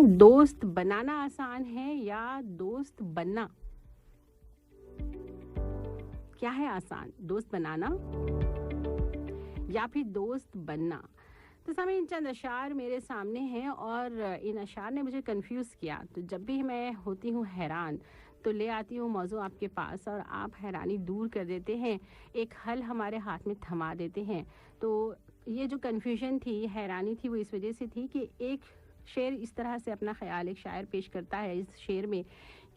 दोस्त बनाना आसान है या दोस्त बनना? क्या है आसान, दोस्त बनाना या फिर दोस्त बनना? तो सामने चंद अशार मेरे सामने हैं और इन अशार ने मुझे कंफ्यूज किया। तो जब भी मैं होती हूँ हैरान तो ले आती हूँ मौजू आपके पास और आप हैरानी दूर कर देते हैं, एक हल हमारे हाथ में थमा देते हैं। तो ये जो कन्फ्यूजन थी, हैरानी थी, वो इस वजह से थी कि एक शेर इस तरह से अपना ख्याल एक शायर पेश करता है इस शेर में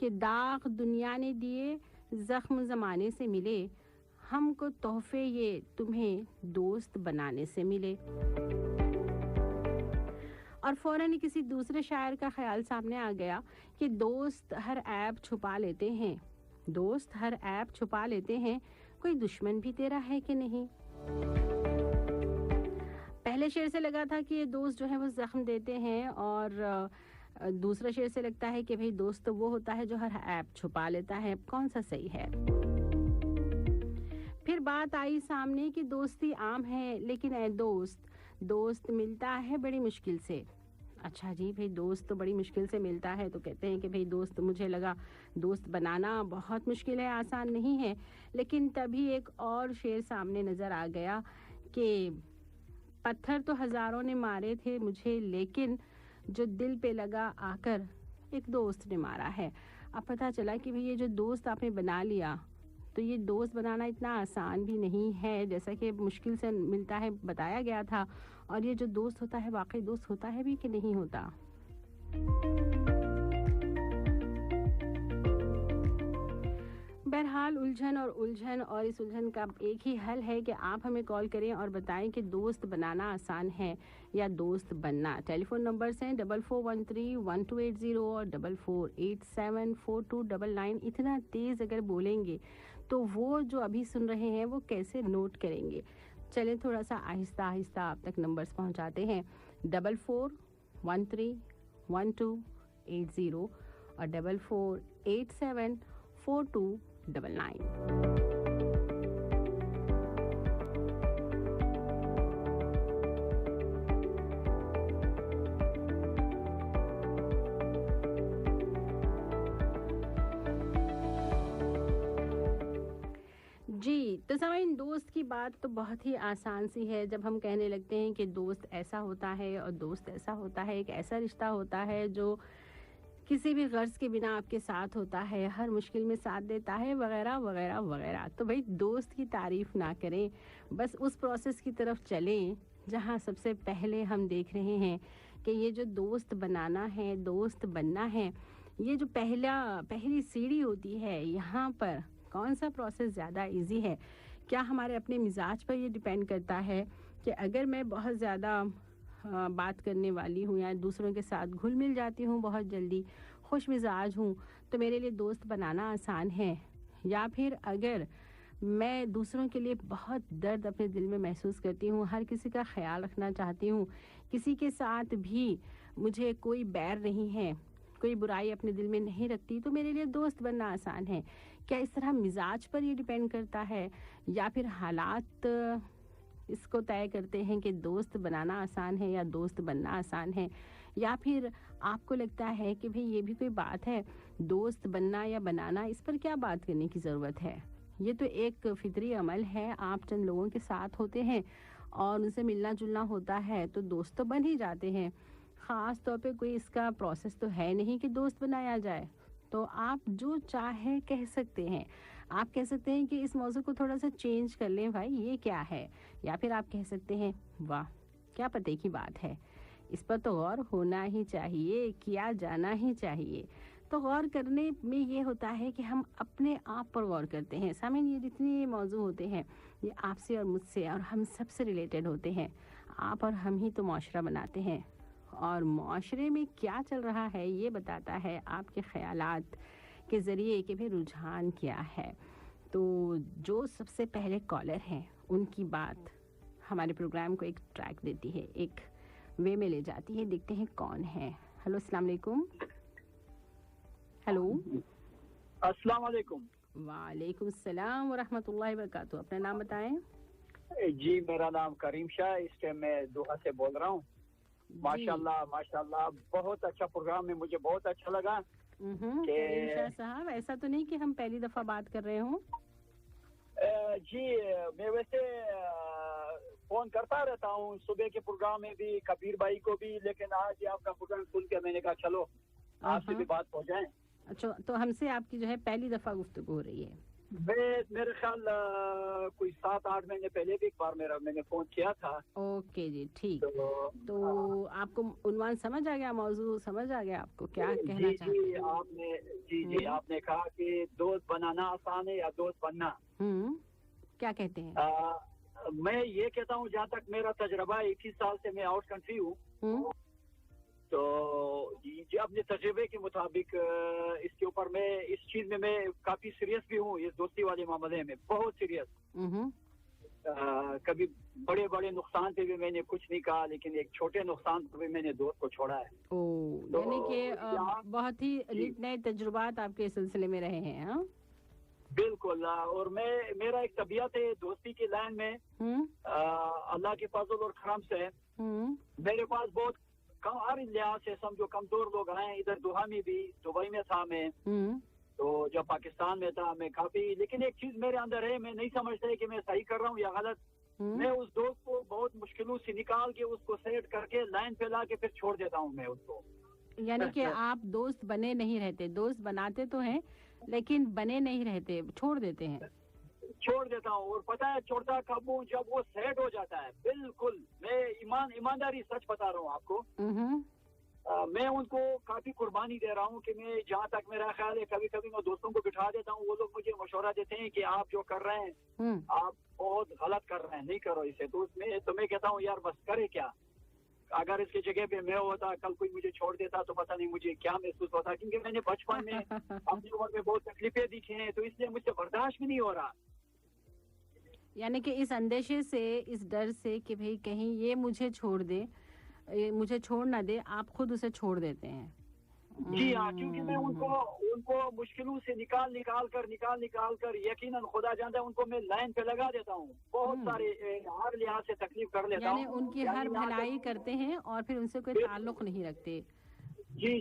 कि दाग दुनिया ने दिए, ज़ख्म ज़माने से मिले, हमको तोहफे ये तुम्हें दोस्त बनाने से मिले। और फ़ौरन ही किसी दूसरे शायर का ख्याल सामने आ गया कि दोस्त हर ऐब छुपा लेते हैं, दोस्त हर ऐब छुपा लेते हैं, कोई दुश्मन भी तेरा है कि नहीं। पहले शेर से लगा था कि ये दोस्त जो है वो ज़ख्म देते हैं और दूसरा शेर से लगता है कि भाई दोस्त तो वो होता है जो हर ऐब छुपा लेता है। कौन सा सही है? फिर बात आई सामने कि दोस्ती आम है लेकिन ए दोस्त, दोस्त मिलता है बड़ी मुश्किल से। अच्छा जी, भाई दोस्त तो बड़ी मुश्किल से मिलता है, तो कहते हैं कि भाई दोस्त, मुझे लगा दोस्त बनाना बहुत मुश्किल है, आसान नहीं है। लेकिन तभी एक और शेर सामने नज़र आ गया कि पत्थर तो हज़ारों ने मारे थे मुझे, लेकिन जो दिल पे लगा आकर एक दोस्त ने मारा है। अब पता चला कि भाई ये जो दोस्त आपने बना लिया, तो ये दोस्त बनाना इतना आसान भी नहीं है जैसा कि मुश्किल से मिलता है बताया गया था। और ये जो दोस्त होता है वाकई दोस्त होता है भी कि नहीं होता। बहरहाल उलझन और इस उलझन का एक ही हल है कि आप हमें कॉल करें और बताएं कि दोस्त बनाना आसान है या दोस्त बनना। टेलीफोन नंबर्स हैं 4413-1280 और 44874299। इतना तेज़ अगर बोलेंगे तो वो जो अभी सुन रहे हैं वो कैसे नोट करेंगे। चलें थोड़ा सा आहिस्ता आहिस्ता आप तक नंबर्स पहुंचाते हैं। 4413-1280 और 44874299। जी, तो सामईन, दोस्त की बात तो बहुत ही आसान सी है जब हम कहने लगते हैं कि दोस्त ऐसा होता है और दोस्त ऐसा होता है। एक ऐसा रिश्ता होता है जो किसी भी गर्ज के बिना आपके साथ होता है, हर मुश्किल में साथ देता है, वगैरह वगैरह वगैरह। तो भाई दोस्त की तारीफ ना करें, बस उस प्रोसेस की तरफ चलें जहां सबसे पहले हम देख रहे हैं कि ये जो दोस्त बनाना है, दोस्त बनना है, ये जो पहली सीढ़ी होती है, यहाँ पर कौन सा प्रोसेस ज़्यादा इजी है? क्या हमारे अपने मिजाज पर ये डिपेंड करता है कि अगर मैं बहुत ज़्यादा बात करने वाली हूँ या दूसरों के साथ घुल मिल जाती हूँ, बहुत जल्दी खुश मिजाज हूँ, तो मेरे लिए दोस्त बनाना आसान है। या फिर अगर मैं दूसरों के लिए बहुत दर्द अपने दिल में महसूस करती हूँ, हर किसी का ख्याल रखना चाहती हूँ, किसी के साथ भी मुझे कोई बैर नहीं है, कोई बुराई अपने दिल में नहीं रखती, तो मेरे लिए दोस्त बनना आसान है। क्या इस तरह मिजाज पर ये डिपेंड करता है या फिर हालात इसको तय करते हैं कि दोस्त बनाना आसान है या दोस्त बनना आसान है? या फिर आपको लगता है कि भाई ये भी कोई बात है, दोस्त बनना या बनाना, इस पर क्या बात करने की ज़रूरत है? ये तो एक फितरी अमल है। आप चंद लोगों के साथ होते हैं और उनसे मिलना जुलना होता है तो दोस्त तो बन ही जाते हैं। ख़ास तौर पे कोई इसका प्रोसेस तो है नहीं कि दोस्त बनाया जाए। तो आप जो चाहे कह सकते हैं। आप कह सकते हैं कि इस मौजू को थोड़ा सा चेंज कर लें, भाई ये क्या है? या फिर आप कह सकते हैं वाह क्या पते की बात है, इस पर तो गौर होना ही चाहिए, किया जाना ही चाहिए। तो गौर करने में ये होता है कि हम अपने आप पर गौर करते हैं। सामने ये जितने मौजू होते हैं ये आपसे और मुझसे और हम सबसे रिलेटेड होते हैं। आप और हम ही तो माशरा बनाते हैं और माशरे में क्या चल रहा है ये बताता है आपके ख़यालात के ज़रिए कि भाई रुझान क्या है। तो जो सबसे पहले कॉलर हैं उनकी बात हमारे प्रोग्राम को एक ट्रैक देती है, एक वे में ले जाती है। देखते हैं कौन है। हेलो, अस्सलाम वालेकुम। हेलो, अस्सलाम वालेकुम। वालेकुम सलाम व रहमतुल्लाहि व बरकातहू। अपना नाम बताएं। जी, मेरा नाम करीम शाह, इस टाइम मैं दोहा से बोल रहा हूँ। माशाल्लाह बहुत अच्छा प्रोग्राम है, मुझे बहुत अच्छा लगा करीम शाह साहब, ऐसा तो नहीं कि हम पहली दफा बात कर रहे हों? जी मैं वैसे फोन करता रहता हूँ, सुबह के प्रोग्राम में भी, कबीर भाई को भी, लेकिन आज आपका प्रोग्राम सुन के मैंने कहा चलो आपसे भी बात हो जाए। अच्छा, तो हमसे आपकी जो है पहली दफा गुफ्तगू हो रही है? मेरे ख्याल कोई 7-8 महीने पहले भी एक बार मैंने फोन किया था। ओके जी, ठीक। तो आपको उन्वान समझ आ गया, मौजू समझ आ गया आपको क्या कहना चाहते हैं? जी आपने कहा कि दोस्त बनाना आसान है या दोस्त बनना, क्या कहते हैं? मैं ये कहता हूँ, जहाँ तक मेरा तजर्बा 21 साल से मैं आउट कंट्री हूँ, तो ये अपने तजुर्बे के मुताबिक इसके ऊपर मैं इस चीज में मैं काफी सीरियस भी हूँ, इस दोस्ती वाले मामले में बहुत सीरियस। कभी बड़े बड़े नुकसान पे भी मैंने कुछ नहीं कहा, लेकिन एक छोटे नुकसान पर भी मैंने दोस्त को छोड़ा है। तो यानी कि बहुत ही नए तजुर्बात आपके सिलसिले में रहे हैं? हाँ बिल्कुल। और मेरा एक तबीयत है दोस्ती की लाइन में, अल्लाह के फजल और करम से मेरे पास बहुत कम, हर लिहाज से समझो कमजोर लोग आए। इधर दोहा में भी, दुबई में था मैं, तो जब पाकिस्तान में था मैं काफी, लेकिन एक चीज मेरे अंदर है, मैं नहीं समझता है कि मैं सही कर रहा हूँ या गलत। मैं उस दोस्त को बहुत मुश्किलों से निकाल के उसको सेट करके लाइन पे ला के फिर छोड़ देता हूँ मैं उसको। यानी कि आप दोस्त बने नहीं रहते, दोस्त बनाते तो हैं लेकिन बने नहीं रहते, छोड़ देते हैं? छोड़ देता हूँ। और पता है छोड़ता कब हूँ, जब वो सेट हो जाता है। बिल्कुल, मैं ईमानदारी सच बता रहा हूँ आपको। मैं उनको काफी कुर्बानी दे रहा हूँ कि मैं, जहाँ तक मेरा ख्याल है, कभी कभी मैं दोस्तों को बिठा देता हूँ, वो लोग मुझे मशवरा देते हैं कि आप जो कर रहे हैं आप बहुत गलत कर रहे हैं, नहीं करो इसे। तो मैं कहता हूँ यार बस करे क्या, अगर इसकी जगह पे मैं होता, कल कोई मुझे छोड़ देता तो पता नहीं मुझे क्या महसूस होता, क्योंकि मैंने बचपन में अपनी उम्र में बहुत तकलीफें दिखी हैं, तो इसलिए मुझसे बर्दाश्त भी नहीं हो रहा। यानी कि इस अंदेशे से, इस डर से कि भाई कहीं ये मुझे छोड़ दे, मुझे छोड़ ना दे, आप खुद उसे छोड़ देते हैं? जी हाँ, क्योंकि मैं उनको मुश्किलों से निकाल कर यकीनन खुदा जानता है उनको मैं लाइन पे लगा देता हूँ। बहुत सारे हर लिहाज से तकलीफ कर लेता हूँ, यानी उनकी हर भलाई करते हैं और फिर उनसे कोई ताल्लुक नहीं रखते? जी।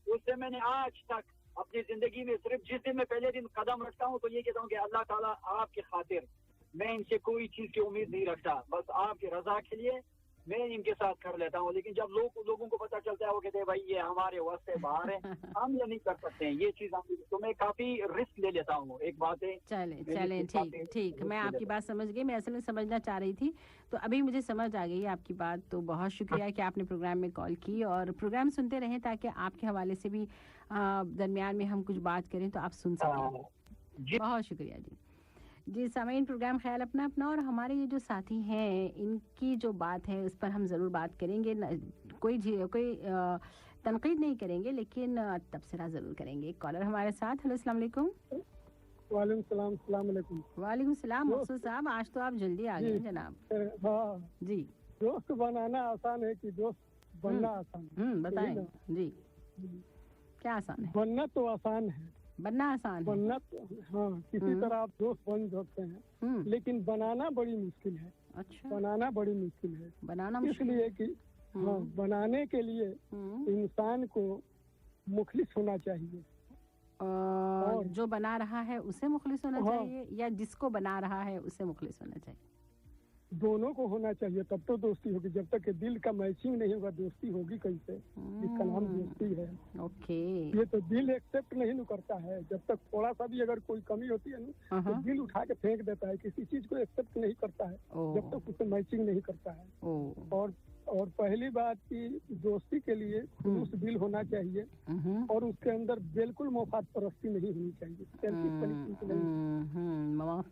उससे मैंने आज तक अपनी जिंदगी में सिर्फ जिस दिन मैं पहले दिन कदम रखता हूँ तो ये कहता हूँ कि अल्लाह ताला आपकी खातिर मैं इनसे कोई चीज की उम्मीद नहीं रखता, बस आपकी रजा के लिए मैं इनके साथ कर लेता हूँ। लेकिन जब लोगों को पता चलता है, वो कहते हैं भाई ये हमारे वश से बाहर है, हम ये नहीं कर सकते हैं ये चीज, तो मैं काफी रिस्क ले लेता हूँ। एक बात है। चलें ठीक, मैं आपकी बात समझ गई। मैं असल में समझना चाह रही थी, तो अभी मुझे समझ आ गई आपकी बात। तो बहुत शुक्रिया कि आपने प्रोग्राम में कॉल की, और प्रोग्राम सुनते रहें ताकि आपके हवाले से भी दरमियान में हम कुछ बात करें तो आप सुन सकें। बहुत शुक्रिया जी। सामीन, प्रोग्राम ख्याल अपना अपना, और हमारे ये जो साथी हैं इनकी जो बात है उस पर हम ज़रूर बात करेंगे। कोई तनकीद नहीं करेंगे, लेकिन तबसरा ज़रूर करेंगे। कॉलर हमारे साथ। हेलो, अस्सलाम वालेकुम। वालेकुम सलाम। मकसूद साहब, आज तो आप जल्दी आ गए जनाब। हाँ जी। दोस्त बनाना आसान है कि दोस्त बनना आसान है? बताएं जी, क्या आसान है? बनना तो आसान है, बनना आसान है। बनना तो हाँ, किसी तरह आप दोस्त बन सकते हैं, लेकिन बनाना बड़ी मुश्किल है। अच्छा, बनाना बड़ी मुश्किल है। बनाना इसलिए कि हाँ, बनाने के लिए इंसान को मुखलिस होना चाहिए। और जो बना रहा है उसे मुखलिस होना चाहिए, या जिसको बना रहा है उसे मुखलिस होना चाहिए? दोनों को होना चाहिए, तब तो दोस्ती होगी। जब तक कि दिल का मैचिंग नहीं होगा, दोस्ती होगी कैसे? इसका नाम दोस्ती है। ओके। ये तो दिल एक्सेप्ट नहीं करता है। जब तक थोड़ा सा भी अगर कोई कमी होती है ना, तो दिल उठा के फेंक देता है, किसी चीज को एक्सेप्ट नहीं करता है जब तक उससे मैचिंग नहीं करता है। और पहली बात की दोस्ती के लिए खुलूस दिल होना चाहिए, और उसके अंदर बिल्कुल मफाद परस्ती नहीं होनी चाहिए।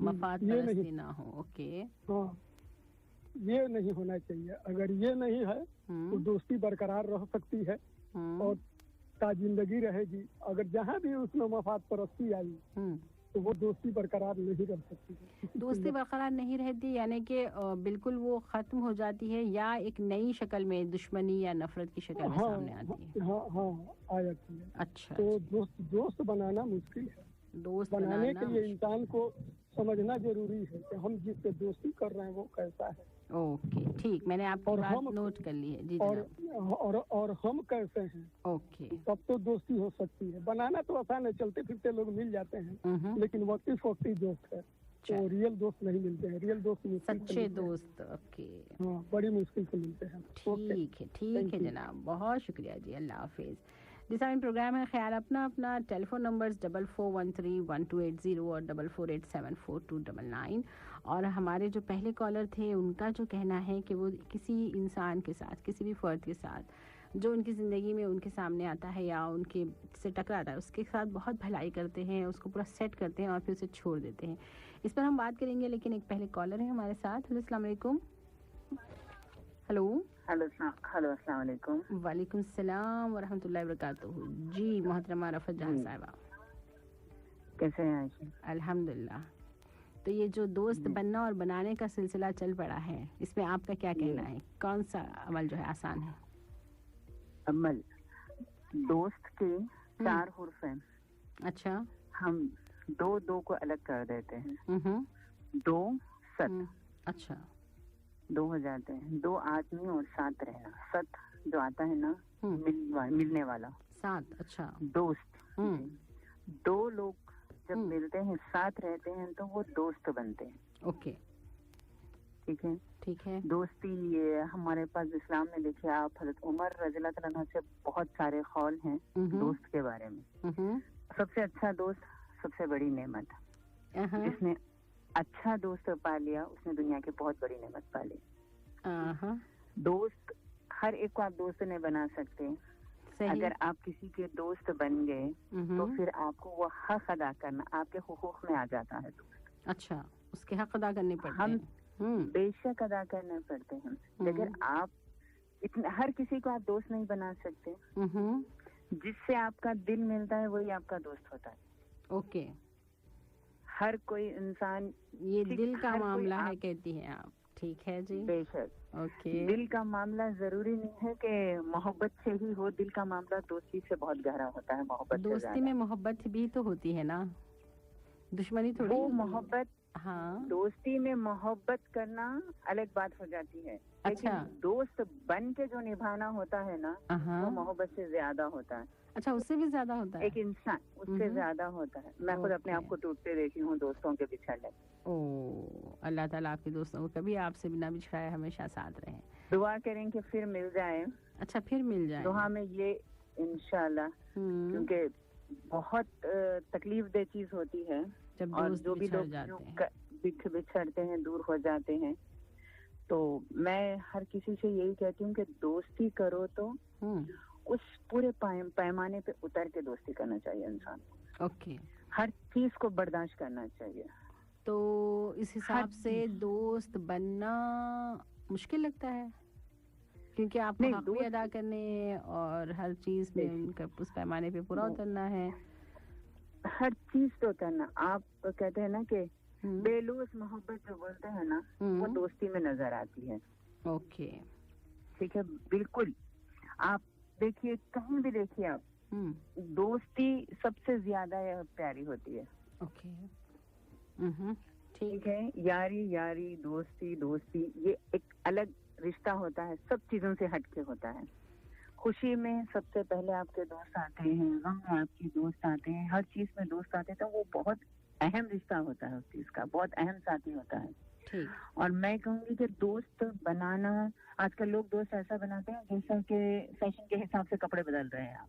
मफाद परस्ती ना हो। ओके। हाँ, ये नहीं होना चाहिए। अगर ये नहीं है तो दोस्ती बरकरार रह सकती है और जिंदगी रहेगी। अगर जहाँ भी उसमें मफाद परस्ती आई तो वो दोस्ती बरकरार नहीं रह सकती। दोस्ती बरकरार नहीं रहती, यानी कि बिल्कुल वो खत्म हो जाती है, या एक नई शक्ल में दुश्मनी या नफरत की शक्ल में सामने आती है? हाँ, आ जाती है। अच्छा। तो दोस्त बनाना मुश्किल है। दोस्त बनाने के लिए इंसान को समझना जरूरी है कि हम जिससे दोस्ती कर रहे हैं वो कैसा है। ओके, ठीक, मैंने आपकी बात नोट कर ली है जी। और हम कैसे हैं, ओके, तब तो दोस्ती हो सकती है। बनाना तो आसान है, चलते फिरते लोग मिल जाते हैं, लेकिन वक्ती फोक्ती दोस्त है तो रियल दोस्त नहीं मिलते हैं। रियल दोस्त सच्चे दोस्त, ओके, हाँ, बड़ी मुश्किल से मिलते हैं। ठीक है जनाब, बहुत शुक्रिया जी, अल्लाह हाफिज। जिस टाइम प्रोग्राम है ख्याल अपना टेलीफोन नंबर्स 44131280 और 44874299। और हमारे जो पहले कॉलर थे उनका जो कहना है कि वो किसी इंसान के साथ, किसी भी फ़र्द के साथ जो उनकी ज़िंदगी में उनके सामने आता है या उनके से टकराता है, उसके साथ बहुत भलाई करते हैं, उसको पूरा सेट करते हैं और फिर उसे छोड़ देते हैं। इस पर हम बात करेंगे, लेकिन एक पहले कॉलर है हमारे साथ। हेलो, अस्सलाम वालेकुम। हेलो, अस्सलाम वालेकुम। वालेकुम सलाम व रहमतुल्लाहि व बरकातुहू। जी मोहतरमा रफ़त जहां साहिबा, कैसे हैं आयशा? अल्हम्दुलिल्लाह। तो ये जो दोस्त बनना और बनाने का सिलसिला चल पड़ा है, इसमें आपका क्या कहना है? कौन सा अमल जो है आसान है? अमल, दोस्त के 4 हुर्फ हैं। अच्छा, हम दो को अलग कर देते हैं। 2 7, अच्छा, 2 हो जाते हैं। 2 आदमी और 7 रहना। 7 जो आता है ना, मिलने वाला 7, अच्छा, दोस्त। 2 लोग जब मिलते हैं, साथ रहते हैं, तो वो दोस्त बनते हैं। ओके, ठीक है। दोस्ती ये हमारे पास इस्लाम में देखिए आप, हज़रत उमर रज़ियल्लाहु तआला अन्हु से बहुत सारे कौल हैं दोस्त के बारे में। सबसे अच्छा दोस्त सबसे बड़ी नेमत। जिसने अच्छा दोस्त पा लिया उसने दुनिया की बहुत बड़ी नेमत पा ली। दोस्त हर एक को आप दोस्त नहीं बना सकते। अगर आप किसी के दोस्त बन गए तो फिर आपको वो हक अदा करना आपके हुकूक में आ जाता है दोस्त। अच्छा, उसके हक अदा करने पड़ते हैं। बेशक अदा करने पड़ते हैं, लेकिन आप हर किसी को आप दोस्त नहीं बना सकते। जिससे आपका दिल मिलता है वही आपका दोस्त होता है। ओके, हर कोई इंसान, ये दिल का मामला है कहती हैं आप। ठीक है जी, बेशक। ओके, दिल का मामला जरूरी नहीं है कि मोहब्बत से ही हो। दिल का मामला दोस्ती से बहुत गहरा होता है। मोहब्बत दोस्ती में मोहब्बत भी तो होती है ना, दुश्मनी थोड़ी। वो मोहब्बत, हाँ, दोस्ती में मोहब्बत करना अलग बात हो जाती है। अच्छा, लेकिन दोस्त बन के जो निभाना होता है ना, वो मोहब्बत से ज्यादा होता है। अच्छा, उससे भी ज्यादा होता है। एक इंसान उससे ज्यादा होता है। मैं खुद अपने आप को टूटते देखी हूँ दोस्तों के बिछड़ने। अल्लाह ताला आपके दोस्तों को कभी आपसे बिना बिछड़ाए हमेशा साथ रहे। दुआ करें कि फिर मिल जाए। अच्छा, फिर मिल जाए दुआ में ये इंशाल्लाह, क्योंकि बहुत तकलीफ दे चीज होती है जब और जो भी लोग बिछड़ते हैं, दूर हो जाते हैं। तो मैं हर किसी से यही कहती हूँ कि दोस्ती करो तो उस पूरे पैमाने पे उतर के दोस्ती करना चाहिए इंसान को। ओके, हर चीज को बर्दाश्त करना चाहिए। तो इस हिसाब से दोस्त बनना मुश्किल लगता है, क्योंकि आपको हक भी अदा करने और हर चीज में उनका उस पैमाने पे पूरा उतरना है। हर चीज तो करना, आप कहते हैं ना कि बेलूस मोहब्बत जो बोलते हैं ना, वो दोस्ती में नजर आती है। ओके, ठीक है, बिल्कुल। आप देखिए, कहीं भी देखिए आप, दोस्ती सबसे ज्यादा प्यारी होती है। ओके, ठीक है। यारी दोस्ती ये एक अलग रिश्ता होता है, सब चीजों से हटके होता है। खुशी में सबसे पहले आपके दोस्त आते हैं, गम में आपके दोस्त आते हैं, हर चीज में दोस्त आते हैं। तो वो बहुत अहम रिश्ता होता है, उस चीज का बहुत अहम साथी होता है। और मैं कहूँगी कि दोस्त बनाना, आजकल लोग दोस्त ऐसा बनाते हैं जैसा कि फैशन के हिसाब से कपड़े बदल रहे हैं आप।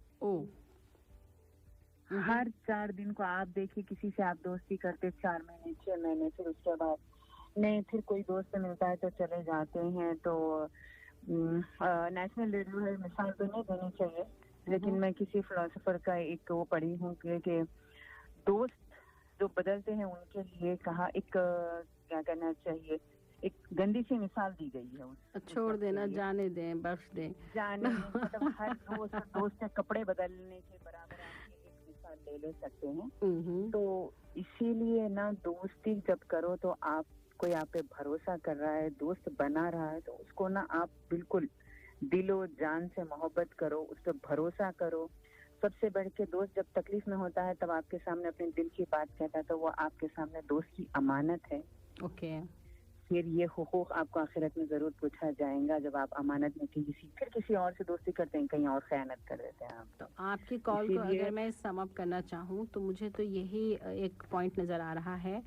हर 4 दिन को आप देखिए, किसी से आप दोस्ती करते 4 महीने 6 महीने, फिर उसके बाद नहीं, फिर कोई दोस्त मिलता है तो चले जाते हैं। तो नेशनल रेडियो है, मिसाल तो नहीं देनी चाहिए, लेकिन मैं किसी फिलोसोफर का एक वो पढ़ी हूँ कि दोस्त जो बदलते हैं उनके लिए कहा, एक क्या करना चाहिए, एक गंदी सी मिसाल दी गई है। छोड़ देना, जाने दें, बख्श दें, जाने मतलब हर दोस्त के कपड़े बदलने के बराबर आप एक मिसाल ले सकते हैं। तो इसीलिए ना, दोस्ती जब करो तो आप, कोई आप पे भरोसा कर रहा है, दोस्त बना रहा है, तो उसको ना आप बिल्कुल दिलो जान से मोहब्बत करो, उस पर भरोसा करो। सबसे बढ़ के दोस्त जब तकलीफ में होता है तब आपके सामने अपने दिल की बात कहता है, तो वो आपके सामने दोस्त की अमानत है। ओके। پھر یہ حقوق آپ کو آخرت میں ضرور پوچھا جائے گا جب آپ امانت میں کسی اور سے دوستی کرتے ہیں, کہیں اور خیانت کر دیتے ہیں آپ. تو آپ کی کال کو اگر میں سم اپ کرنا چاہوں تو مجھے تو یہی ایک پوائنٹ نظر آ رہا ہے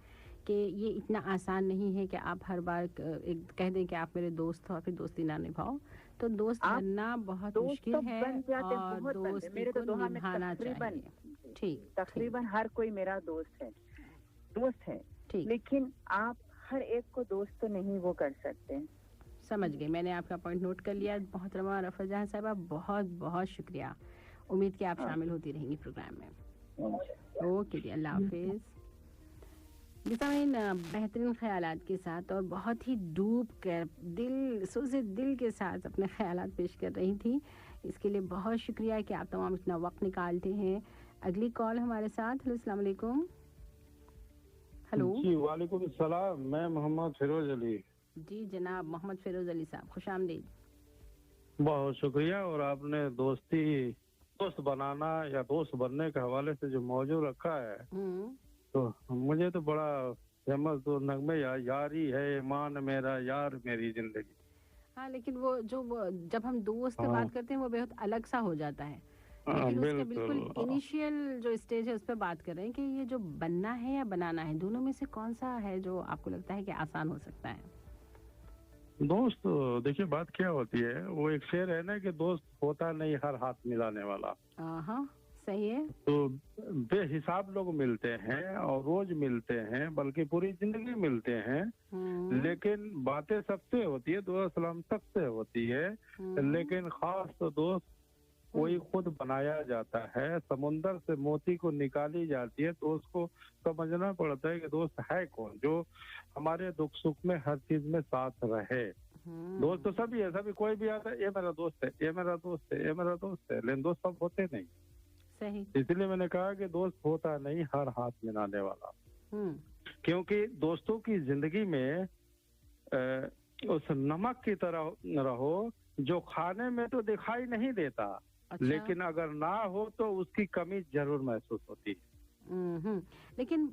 کہ یہ اتنا آسان نہیں ہے کہ آپ ہر بار کہہ دیں کہ آپ میرے دوست ہو اور پھر دوستی نہ نبھاؤ. تو دوست بننا بہت مشکل ہے اور دوستی کو نبھانا چاہیے. ٹھیک, تقریباً ہر کوئی میرا دوست ہے, لیکن آپ ہر ایک کو دوست تو نہیں وہ کر سکتے. سمجھ گئے, میں نے آپ کا پوائنٹ نوٹ کر لیا. محترمہ رفعت جہاں صاحبہ, بہت بہت شکریہ. امید کہ آپ شامل ہوتی رہیں گی پروگرام میں. اوکے جی, اللہ حافظ. سامعین, بہترین خیالات کے ساتھ اور بہت ہی ڈوب کر سوزے دل کے ساتھ اپنے خیالات پیش کر رہی تھی. اس کے لیے بہت شکریہ کہ آپ تمام اتنا وقت نکالتے ہیں. اگلی کال ہمارے ساتھ. ہلو, السلام علیکم. ہلو جی, وعلیکم السلام. میں محمد فیروز علی. جی جناب محمد فیروز علی صاحب, خوش آمدید. بہت شکریہ. اور آپ نے دوست بنانا یا دوست بننے کے حوالے سے جو موضوع رکھا ہے تو مجھے تو بڑا فیمس دو نغمے, یاری ہے ایمان میرا, یار میری زندگی. ہاں, لیکن وہ جب ہم دوست سے بات کرتے ہیں وہ بہت الگ سا ہو جاتا ہے. لیکن اس کے بالکل انیشیل جو اسٹیج ہے اس پہ بات کر رہے ہیں کہ یہ جو بننا ہے یا بنانا ہے, دونوں میں سے کون سا ہے جو آپ کو لگتا ہے کہ آسان ہو سکتا ہے؟ دوست دیکھیے بات کیا ہوتی ہے, وہ ایک شعر ہے نا کہ دوست ہوتا نہیں ہر ہاتھ ملانے والا. ہاں صحیح ہے. تو بے حساب لوگ ملتے ہیں اور روز ملتے ہیں, بلکہ پوری زندگی ملتے ہیں, لیکن باتیں سب سے ہوتی ہے, دوست سلام سب سے ہوتی ہے, لیکن خاص تو دوست کوئی خود بنایا جاتا ہے. سمندر سے موتی کو نکالی جاتی ہے تو اس کو سمجھنا پڑتا ہے کہ دوست ہے کون جو ہمارے دکھ سکھ میں ہر چیز میں ساتھ رہے. دوست تو سبھی ہے, سبھی کوئی بھی آتا ہے یہ میرا دوست ہے, یہ میرا دوست ہے, یہ میرا دوست ہے, لیکن دوست سب ہوتے نہیں. صحیح. اس لیے میں نے کہا کہ دوست ہوتا نہیں ہر ہاتھ ملانے والا, کیونکہ دوستوں کی زندگی میں اس نمک کی طرح رہو جو کھانے میں تو دکھائی نہیں دیتا, لیکن اگر نہ ہو تو اس کی کمی ضرور محسوس ہوتی ہے. لیکن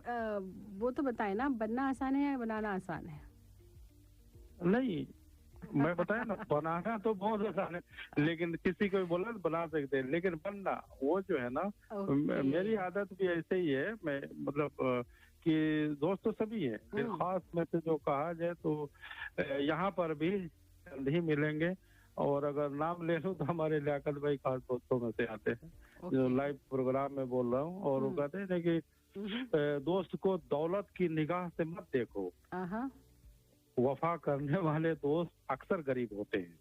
وہ تو بتائیں نا, بننا آسان ہے یا بنانا آسان ہے؟ نہیں, میں بتایا نا, بنانا تو بہت آسان ہے, لیکن کسی کو بولا بنا سکتے ہیں, لیکن بننا وہ جو ہے نا, میری عادت بھی ایسے ہی ہے. میں مطلب کہ دوست تو سبھی ہے, خاص میں سے جو کہا جائے تو یہاں پر بھی جلد ہی ملیں گے. اور اگر نام لے لوں تو ہمارے لیاقت بھائی خاص دوستوں میں سے آتے ہیں, جو لائیو پروگرام میں بول رہا ہوں. اور وہ کہتے ہیں کہ دوست کو دولت کی نگاہ سے مت دیکھو, وفا کرنے والے دوست اکثر غریب ہوتے ہیں.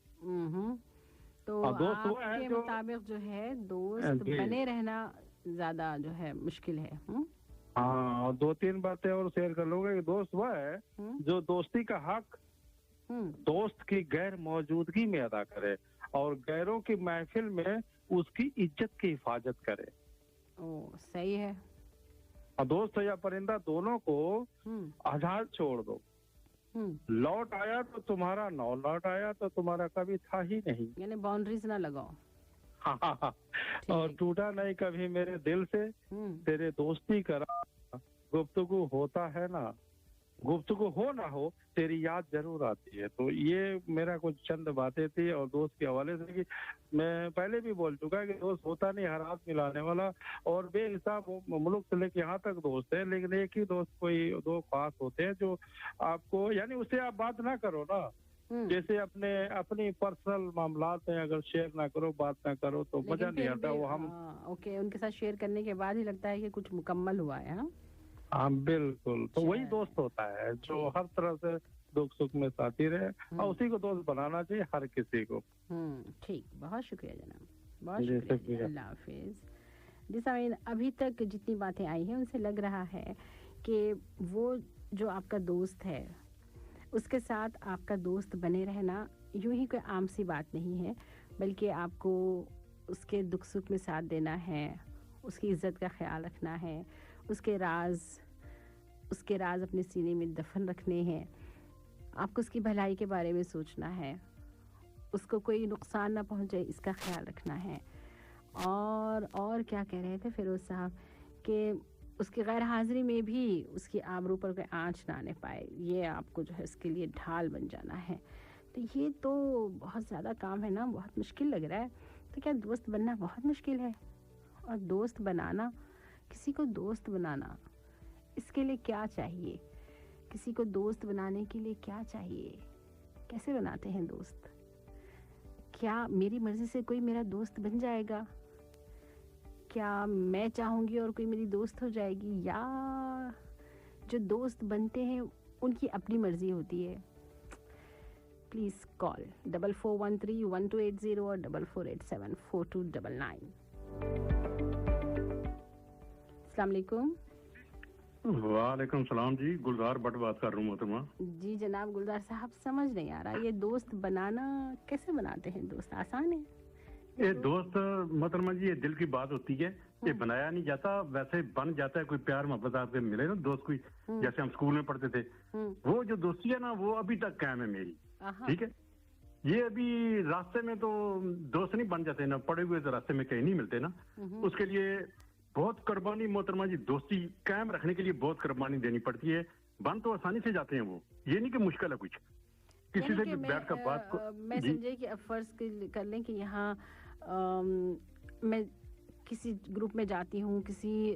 تو آپ کے مطابق جو ہے دوست بنے رہنا زیادہ جو ہے مشکل ہے. ہاں, 2-3 باتیں اور شیئر کر لوں گا کہ دوست وہ ہے جو دوستی کا حق دوست کی غیر موجودگی میں ادا کرے اور غیروں کی محفل میں اس کی عزت کی حفاظت کرے. صحیح ہے. اور دوست یا پرندہ دونوں کو آزاد چھوڑ دو, لوٹ آیا تو تمہارا, نہ لوٹ آیا تو تمہارا کبھی تھا ہی نہیں. یعنی باؤنڈریز نہ لگاؤ. اور ٹوٹا نہیں کبھی میرے دل سے تیرے دوستی کرا, گفتگو ہوتا ہے نا, گفتگو ہو نہ ہو تیری یاد ضرور آتی ہے. تو یہ میرا کچھ چند باتیں تھی. اور دوست کے حوالے سے کہ میں پہلے بھی بول چکا کہ دوست ہوتا نہیں ہر ہاتھ ملانے والا, اور بے حساب ملک سے لے کے یہاں تک دوست ہے, لیکن ایک ہی دوست کوئی دو خاص ہوتے ہیں جو آپ کو, یعنی اس سے آپ بات نہ کرو نا, جیسے اپنی پرسنل معاملات ہیں, اگر شیئر نہ کرو, بات نہ کرو تو مزہ نہیں آتا. وہ ہم ان کے ساتھ شیئر کرنے کے بعد ہی لگتا ہے کہ کچھ مکمل ہوا ہے. ہاں بالکل. تو وہی دوست ہوتا ہے جو ہر طرح سے دکھ سکھ میں ساتھی رہے, اور اسی کو دوست بنانا چاہیے ہر کسی کو. ٹھیک, بہت شکریہ جناب, بہت شکریہ. اللہ حافظ. جی سامعین, ابھی تک جتنی باتیں آئی ہیں ان سے لگ رہا ہے کہ وہ جو آپ کا دوست ہے اس کے ساتھ آپ کا دوست بنے رہنا یوں ہی کوئی عام سی بات نہیں ہے, بلکہ آپ کو اس کے دکھ سکھ میں ساتھ دینا ہے, اس کی عزت کا خیال رکھنا ہے, اس کے راز اپنے سینے میں دفن رکھنے ہیں. آپ کو اس کی بھلائی کے بارے میں سوچنا ہے, اس کو کوئی نقصان نہ پہنچے اس کا خیال رکھنا ہے. اور کیا کہہ رہے تھے فیروز صاحب کہ اس کی غیر حاضری میں بھی اس کی آبرو پر کوئی آنچ نہ آنے پائے، یہ آپ کو جو ہے اس کے لیے ڈھال بن جانا ہے. تو یہ تو بہت زیادہ کام ہے نا، بہت مشکل لگ رہا ہے. تو کیا دوست بننا بہت مشکل ہے؟ اور دوست بنانا، کسی کو دوست بنانا، اس کے لیے کیا چاہیے؟ کسی کو دوست بنانے کے لیے کیا چاہیے؟ کیسے بناتے ہیں دوست؟ کیا میری مرضی سے کوئی میرا دوست بن جائے گا؟ کیا میں چاہوں گی اور کوئی میری دوست ہو جائے گی؟ یا جو دوست بنتے ہیں ان کی اپنی مرضی ہوتی ہے؟ پلیز کال 44131280 اور 44874299. السلام علیکم. وعلیکم السلام جی، گلزار بٹ بات کر رہا ہوں محترمہ. جی جناب گلزار صاحب، سمجھ نہیں آ رہا یہ دوست بنانا کیسے بناتے ہیں؟ دوست آسان ہے؟ یہ دوست محترمہ جی، یہ دل کی بات ہوتی ہے، یہ بنایا نہیں جاتا، ویسے بن جاتا ہے. کوئی پیار محبت آپ کے ملے نا دوست، کوئی جیسے ہم اسکول میں پڑھتے تھے، وہ جو دوستی ہے نا وہ ابھی تک قائم ہے میری. ٹھیک ہے، یہ ابھی راستے میں تو دوست نہیں بن جاتے نا، پڑے ہوئے تو راستے میں کہیں نہیں ملتے نا. اس کے لیے بہت قربانی محترمہ جی، دوستی قائم رکھنے کے لیے بہت قربانی دینی پڑتی ہے. بن تو آسانی سے جاتے ہیں وہ، یہ نہیں کہ مشکل ہے کچھ. کسی سے بھی بیٹھ کر بات کو میں سمجھے کہ اب فرض کر لیں کہ یہاں میں کسی گروپ میں جاتی ہوں، کسی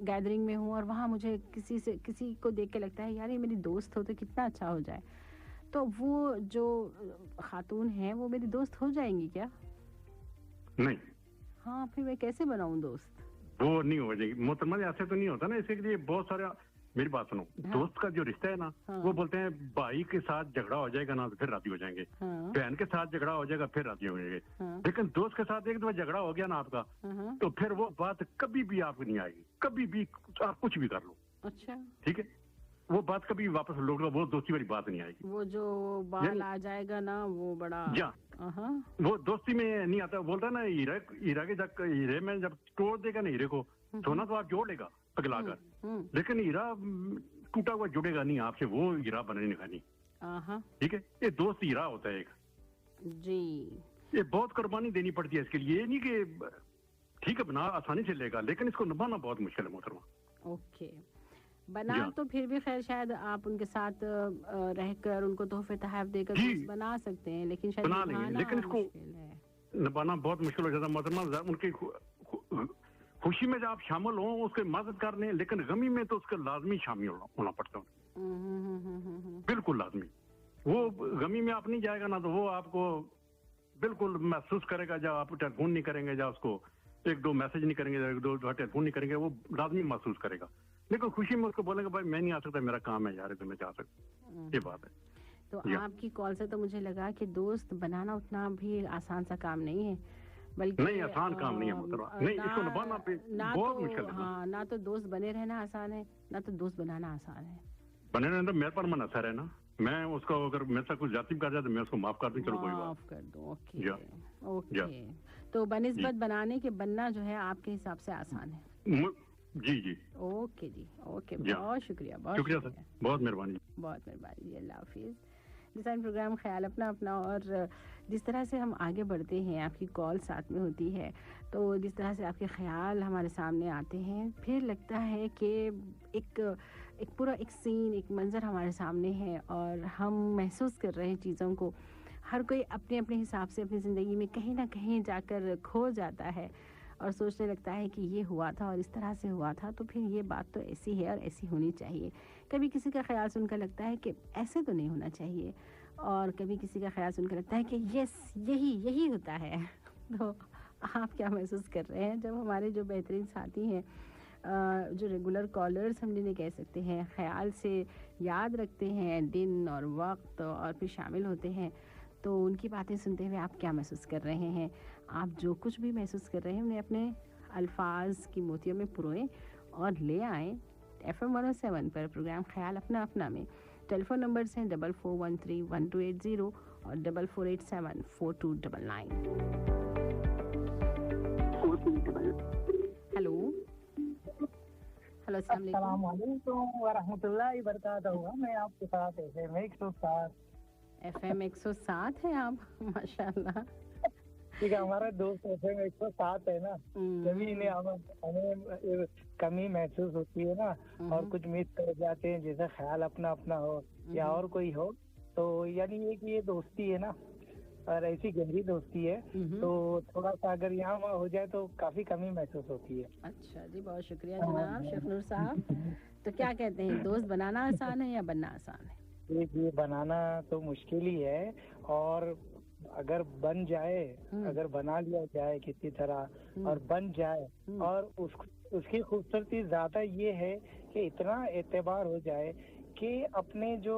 گیدرنگ میں ہوں، اور وہاں مجھے کسی کو دیکھ کے لگتا ہے یار یہ میری دوست ہو تو کتنا اچھا ہو جائے. تو وہ جو خاتون ہیں وہ میری دوست ہو جائیں گی کیا؟ نہیں. ہاں، پھر میں کیسے بناؤں دوست؟ وہ نہیں ہو جائے گی محترمہ، ایسے تو نہیں ہوتا نا. اس کے لیے بہت سارے، میری بات سنو، دوست کا جو رشتہ ہے نا، وہ بولتے ہیں بھائی کے ساتھ جھگڑا ہو جائے گا نا تو پھر راضی ہو جائیں گے، بہن کے ساتھ جھگڑا ہو جائے گا پھر راضی ہو جائیں گے. لیکن دوست کے ساتھ ایک دفعہ جھگڑا ہو گیا نا آپ کا، تو پھر وہ بات کبھی بھی آپ کو نہیں آئے گی، کبھی بھی آپ کچھ بھی کر لو. اچھا، ٹھیک ہے، وہ بات کبھی واپس لوٹ گا، وہ دوستی والی بات نہیں آئے گی. وہ جو بال آ جائے گا نا وہ بڑا، وہ دوستی میں نہیں آتا. بولتا ہے نا ہیرا کے جب ہیرے میں جب توڑ دے گا نا ہیرے کو، سونا تو آپ جوڑ لے گا پگلا کر، لیکن ہیرا ٹوٹا ہوا جڑے گا نہیں آپ سے، وہ ہیرا بننے نہیں کھانی. ٹھیک ہے، یہ دوست ہیرا ہوتا ہے ایک جی. یہ بہت قربانی دینی پڑتی ہے اس کے لیے. یہ نہیں کہ ٹھیک ہے بنا آسانی سے لے گا، لیکن اس کو نبھانا بہت مشکل ہے محترمہ. اوکے، بنا تو پھر بھی خیر شاید آپ ان کے ساتھ رہ کر ان کو تحفے تحائف دے کر دوست بنا سکتے ہیں، لیکن شاید بنا لیں گے، لیکن اس کو نبھانا بہت مشکل ہو جاتا ہے محترمہ. ان کی خوشی میں جب آپ شامل ہوں اس کی مدد کر لیں، لیکن غمی میں تو اس کا لازمی شامل ہونا پڑتا ہے، بالکل لازمی. وہ غمی میں آپ نہیں جائے گا نا تو وہ آپ کو بالکل محسوس کرے گا. جب آپ ٹیلی فون نہیں کریں گے، جب اس کو ایک دو میسج نہیں کریں گے، ایک دو ٹیلی فون نہیں کریں گے، وہ لازمی محسوس کرے گا. لیکن خوشی میں اس کو بولیں گے بھائی میں نہیں آ سکتا، میرا کام ہے یار، تو میں جا سکتا. یہ بات ہے. تو آپ کی کال سے تو مجھے لگا کہ دوست بنانا اتنا بھی آسان سا کام نہیں ہے، بلکہ نہیں آسان کام نہیں ہے محترمہ. نہیں، اس کو نبھانا بہت مشکل ہے. ہاں، نہ تو دوست بنے رہنا آسان ہے، نہ تو دوست بنانا آسان ہے. بنے رہنا تو میرے پر منحصر ہے نا. میں اس کو اگر میرے سے کچھ زیادتی کر جائے تو میں اس کو معاف کر دوں، چلو کوئی بات معاف کر دوں. اوکے. تو بنسبت بنانے کے بننا جو ہے آپ کے حساب سے آسان ہے. جی. اوکے جی، اوکے، بہت شکریہ. بہت شکریہ سر، بہت مہربانی. بہت مہربانی جی، اللہ حافظ. ڈیزائن پروگرام خیال اپنا، اور جس طرح سے ہم آگے بڑھتے ہیں آپ کی کال ساتھ میں ہوتی ہے، تو جس طرح سے آپ کے خیال ہمارے سامنے آتے ہیں، پھر لگتا ہے کہ ایک پورا ایک سین، ایک منظر ہمارے سامنے ہے اور ہم محسوس کر رہے ہیں چیزوں کو. ہر کوئی اپنے اپنے حساب سے اپنی زندگی میں کہیں نہ کہیں جا کر کھو جاتا ہے اور سوچنے لگتا ہے کہ یہ ہوا تھا اور اس طرح سے ہوا تھا، تو پھر یہ بات تو ایسی ہے اور ایسی ہونی چاہیے. کبھی کسی کا خیال سن کر لگتا ہے کہ ایسے تو نہیں ہونا چاہیے، اور کبھی کسی کا خیال سن کر لگتا ہے کہ یس یہی ہوتا ہے. تو آپ کیا محسوس کر رہے ہیں جب ہمارے جو بہترین ساتھی ہیں، جو ریگولر کالرز ہم جنہیں کہہ سکتے ہیں، خیال سے یاد رکھتے ہیں دن اور وقت اور پھر شامل ہوتے ہیں، تو ان کی باتیں سنتے ہوئے آپ کیا محسوس کر رہے ہیں؟ آپ جو کچھ بھی محسوس کر رہے ہیں انہیں اپنے الفاظ کی موتیوں میں پروئیں اور لے آئیں. FM 107 پر پروگرام خیال اپنا میں ٹیلی فون نمبرز ہیں 44131280 اور 44874299. ہیلو، السلام علیکم ورحمۃ اللہ وبرکاتہ. میں آپ کے ساتھ FM 107 ہیں آپ، ماشاء اللہ. क्योंकि हमारा दोस्त ऐसे में 107 है ना, जब इन्हें हमें कमी महसूस होती है ना और कुछ मिस कर जाते हैं, जैसे ख्याल अपना अपना हो या और कोई हो, तो यानी ये कि ये दोस्ती है ना और ऐसी गहरी दोस्ती है, तो थोड़ा सा अगर यहाँ वहाँ हो जाए तो काफी कमी महसूस होती है। अच्छा जी, बहुत शुक्रिया जनाब शेखनूर साहब। तो क्या कहते हैं, दोस्त बनाना आसान है या बनना आसान है? ये बनाना तो मुश्किल ही है, और अगर बन जाए, अगर बना लिया जाए किसी तरह और बन जाए, और उसकी खूबसूरती ज्यादा ये है कि इतना एतबार हो जाए कि अपने जो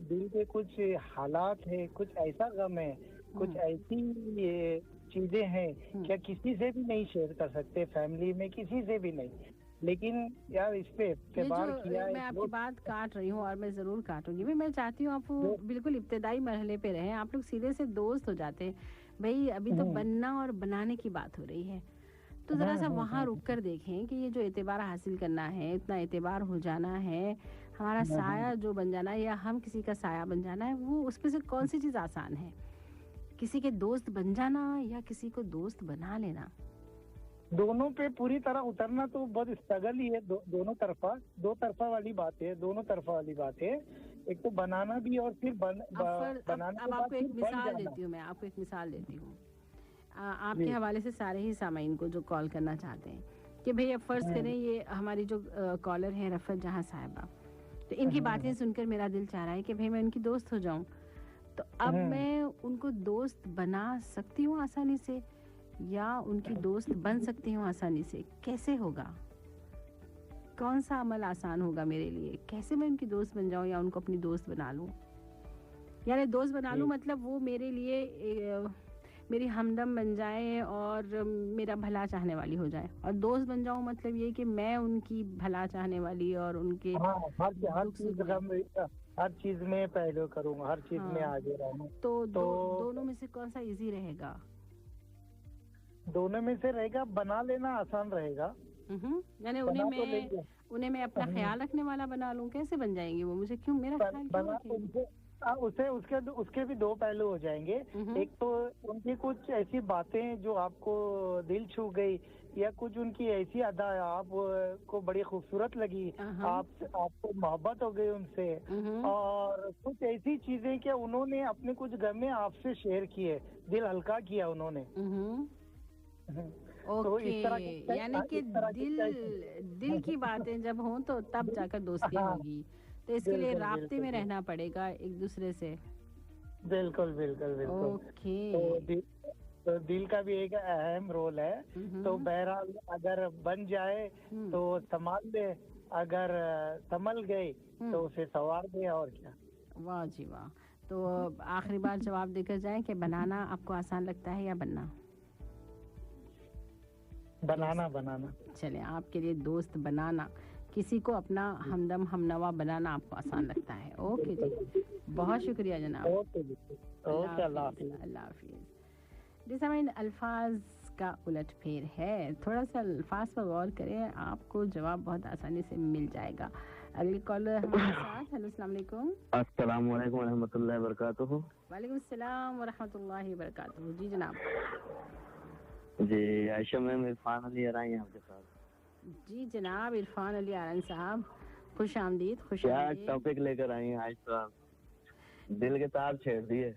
दिल के कुछ हालात है, कुछ ऐसा गम है, कुछ ऐसी ये चीजें हैं क्या किसी से भी नहीं शेयर कर सकते, फैमिली में किसी से भी नहीं, लेकिन यार इस पे एतबार किया है। मैं आपकी बात काट रही हूँ और मैं जरूर काटूंगी भी। मैं चाहती हूँ आप बिल्कुल इब्तदाई मरहले पे रहें, आप लोग सीधे से दोस्त हो जाते हैं भाई। अभी तो बनना और बनाने की बात हो रही है, तो जरा सा वहाँ रुक कर देखें कि ये जो एतबार हासिल करना है, इतना एतबार हो जाना है, हमारा साया जो बन जाना है या हम किसी का साया बन जाना है, वो उसमें से कौन सी चीज़ आसान है? किसी के दोस्त बन जाना या किसी को दोस्त बना लेना? दोनों पे पूरी तरह उतरना तो बहुत स्ट्रगल ही है, दोनों तरफा वाली बात है, दोनों तरफा वाली बात है। एक तो बनाना भी और फिर बनाने अब आपको एक मिसाल देती हूँ, मैं आपको एक मिसाल देती हूँ आपके हवाले से सारे ही सामाइन को जो कॉल करना चाहते हैं कि भाई अब फर्ज करें ये हमारी जो कॉलर है रफत जहाँ साहिबा, तो इनकी बातें सुनकर मेरा दिल चाह रहा है कि भाई मैं उनकी दोस्त हो जाऊं, तो अब मैं उनको दोस्त बना सकती हूँ आसानी से या उनकी दोस्त बन सकती हूँ आसानी से? कैसे होगा? कौन सा अमल आसान होगा मेरे लिए? कैसे मैं उनकी दोस्त बन जाऊँ या उनको अपनी दोस्त बना लूँ? यानी दोस्त बना लूँ मतलब वो मेरे लिए मेरी हमदम बन जाए और मेरा भला चाहने वाली हो जाए, और दोस्त बन जाऊँ मतलब ये कि मैं उनकी भला चाहने वाली और उनके हर चीज में पहले करूँगा, हर चीज में आगे रहूँ। तो दोनों में से कौन सा इजी रहेगा? दोनों में से रहेगा, बना लेना आसान रहेगा। यानी उन्हें मैं अपना ख्याल रखने वाला बना लूं। कैसे बन जाएंगे वो मुझे? क्यों मेरा ख्याल क्यों? उसके भी दो पहलू हो जाएंगे। एक तो उनकी कुछ ऐसी बातें जो आपको दिल छू गई, या कुछ उनकी ऐसी अदा आपको बड़ी खूबसूरत लगी, आपको मोहब्बत हो गई उनसे, और कुछ ऐसी चीजें कि उन्होंने अपने कुछ गमे आपसे शेयर किए, दिल हल्का किया उन्होंने। तो इस तरह यानी कि दिल की बातें जब हों तो तब जाकर दोस्ती होगी, तो इसके लिए राब्ते में रहना पड़ेगा एक दूसरे से। बिल्कुल बिल्कुल बिल्कुल। ओके। तो दिल का भी एक अहम रोल है। तो बहरहाल अगर बन जाए तो संभाल दे, अगर संभल गई तो उसे संवार दे, और क्या। वाह जी वाह। तो आखिरी बार जवाब देकर जाए कि बनाना आपको आसान लगता है या बनना? बनाना। चले, आपके लिए दोस्त बनाना, किसी को अपना हमदम हमनवा बनाना आपको आसान लगता है। ओके जी, बहुत शुक्रिया जनाब। ओके, अल्लाह हाफिज़। जैसा मैं अल्फाज का उलट फेर है, थोड़ा सा अल्फाज पर गौर करें, आपको जवाब बहुत आसानी से मिल जाएगा। अगली कॉलर हमारे साथ। हेलो, अस्सलाम वालेकुम। अस्सलाम वालेकुम व रहमतुल्लाहि व बरकातुहू। वालेकुम अस्सलाम व रहमतुल्लाहि व बरकातुहू। जी जनाब। जी आयशा मैम, इरफान अली आराई हैं आपके साथ। जी जनाब, इरफान अली आरन साहब, खुश आमदीद। क्या टॉपिक लेकर आई हैं आज? तो आप दिल के तार छेड़ दिए।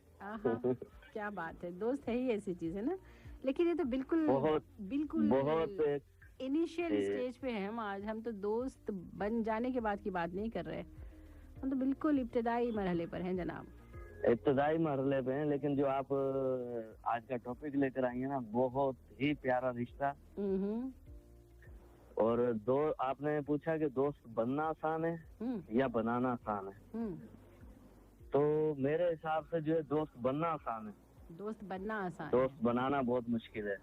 क्या बात है, दोस्त है ही ऐसी चीज है ना। लेकिन ये तो बिल्कुल इनिशियल स्टेज पे है हम आज। हम तो दोस्त बन जाने के बाद की बात नहीं कर रहे, हम तो बिल्कुल इब्तदाई मरहले पर हैं जनाब। इब्तदाई मरहले पे हैं, लेकिन जो आप आज का टॉपिक लेकर आई हैं ना, बहुत ही प्यारा रिश्ता। और आपने पूछा कि दोस्त बनना आसान है या बनाना आसान है, तो मेरे हिसाब से जो है दोस्त बनना आसान है। दोस्त बनना आसान, दोस्त बनाना बहुत मुश्किल है।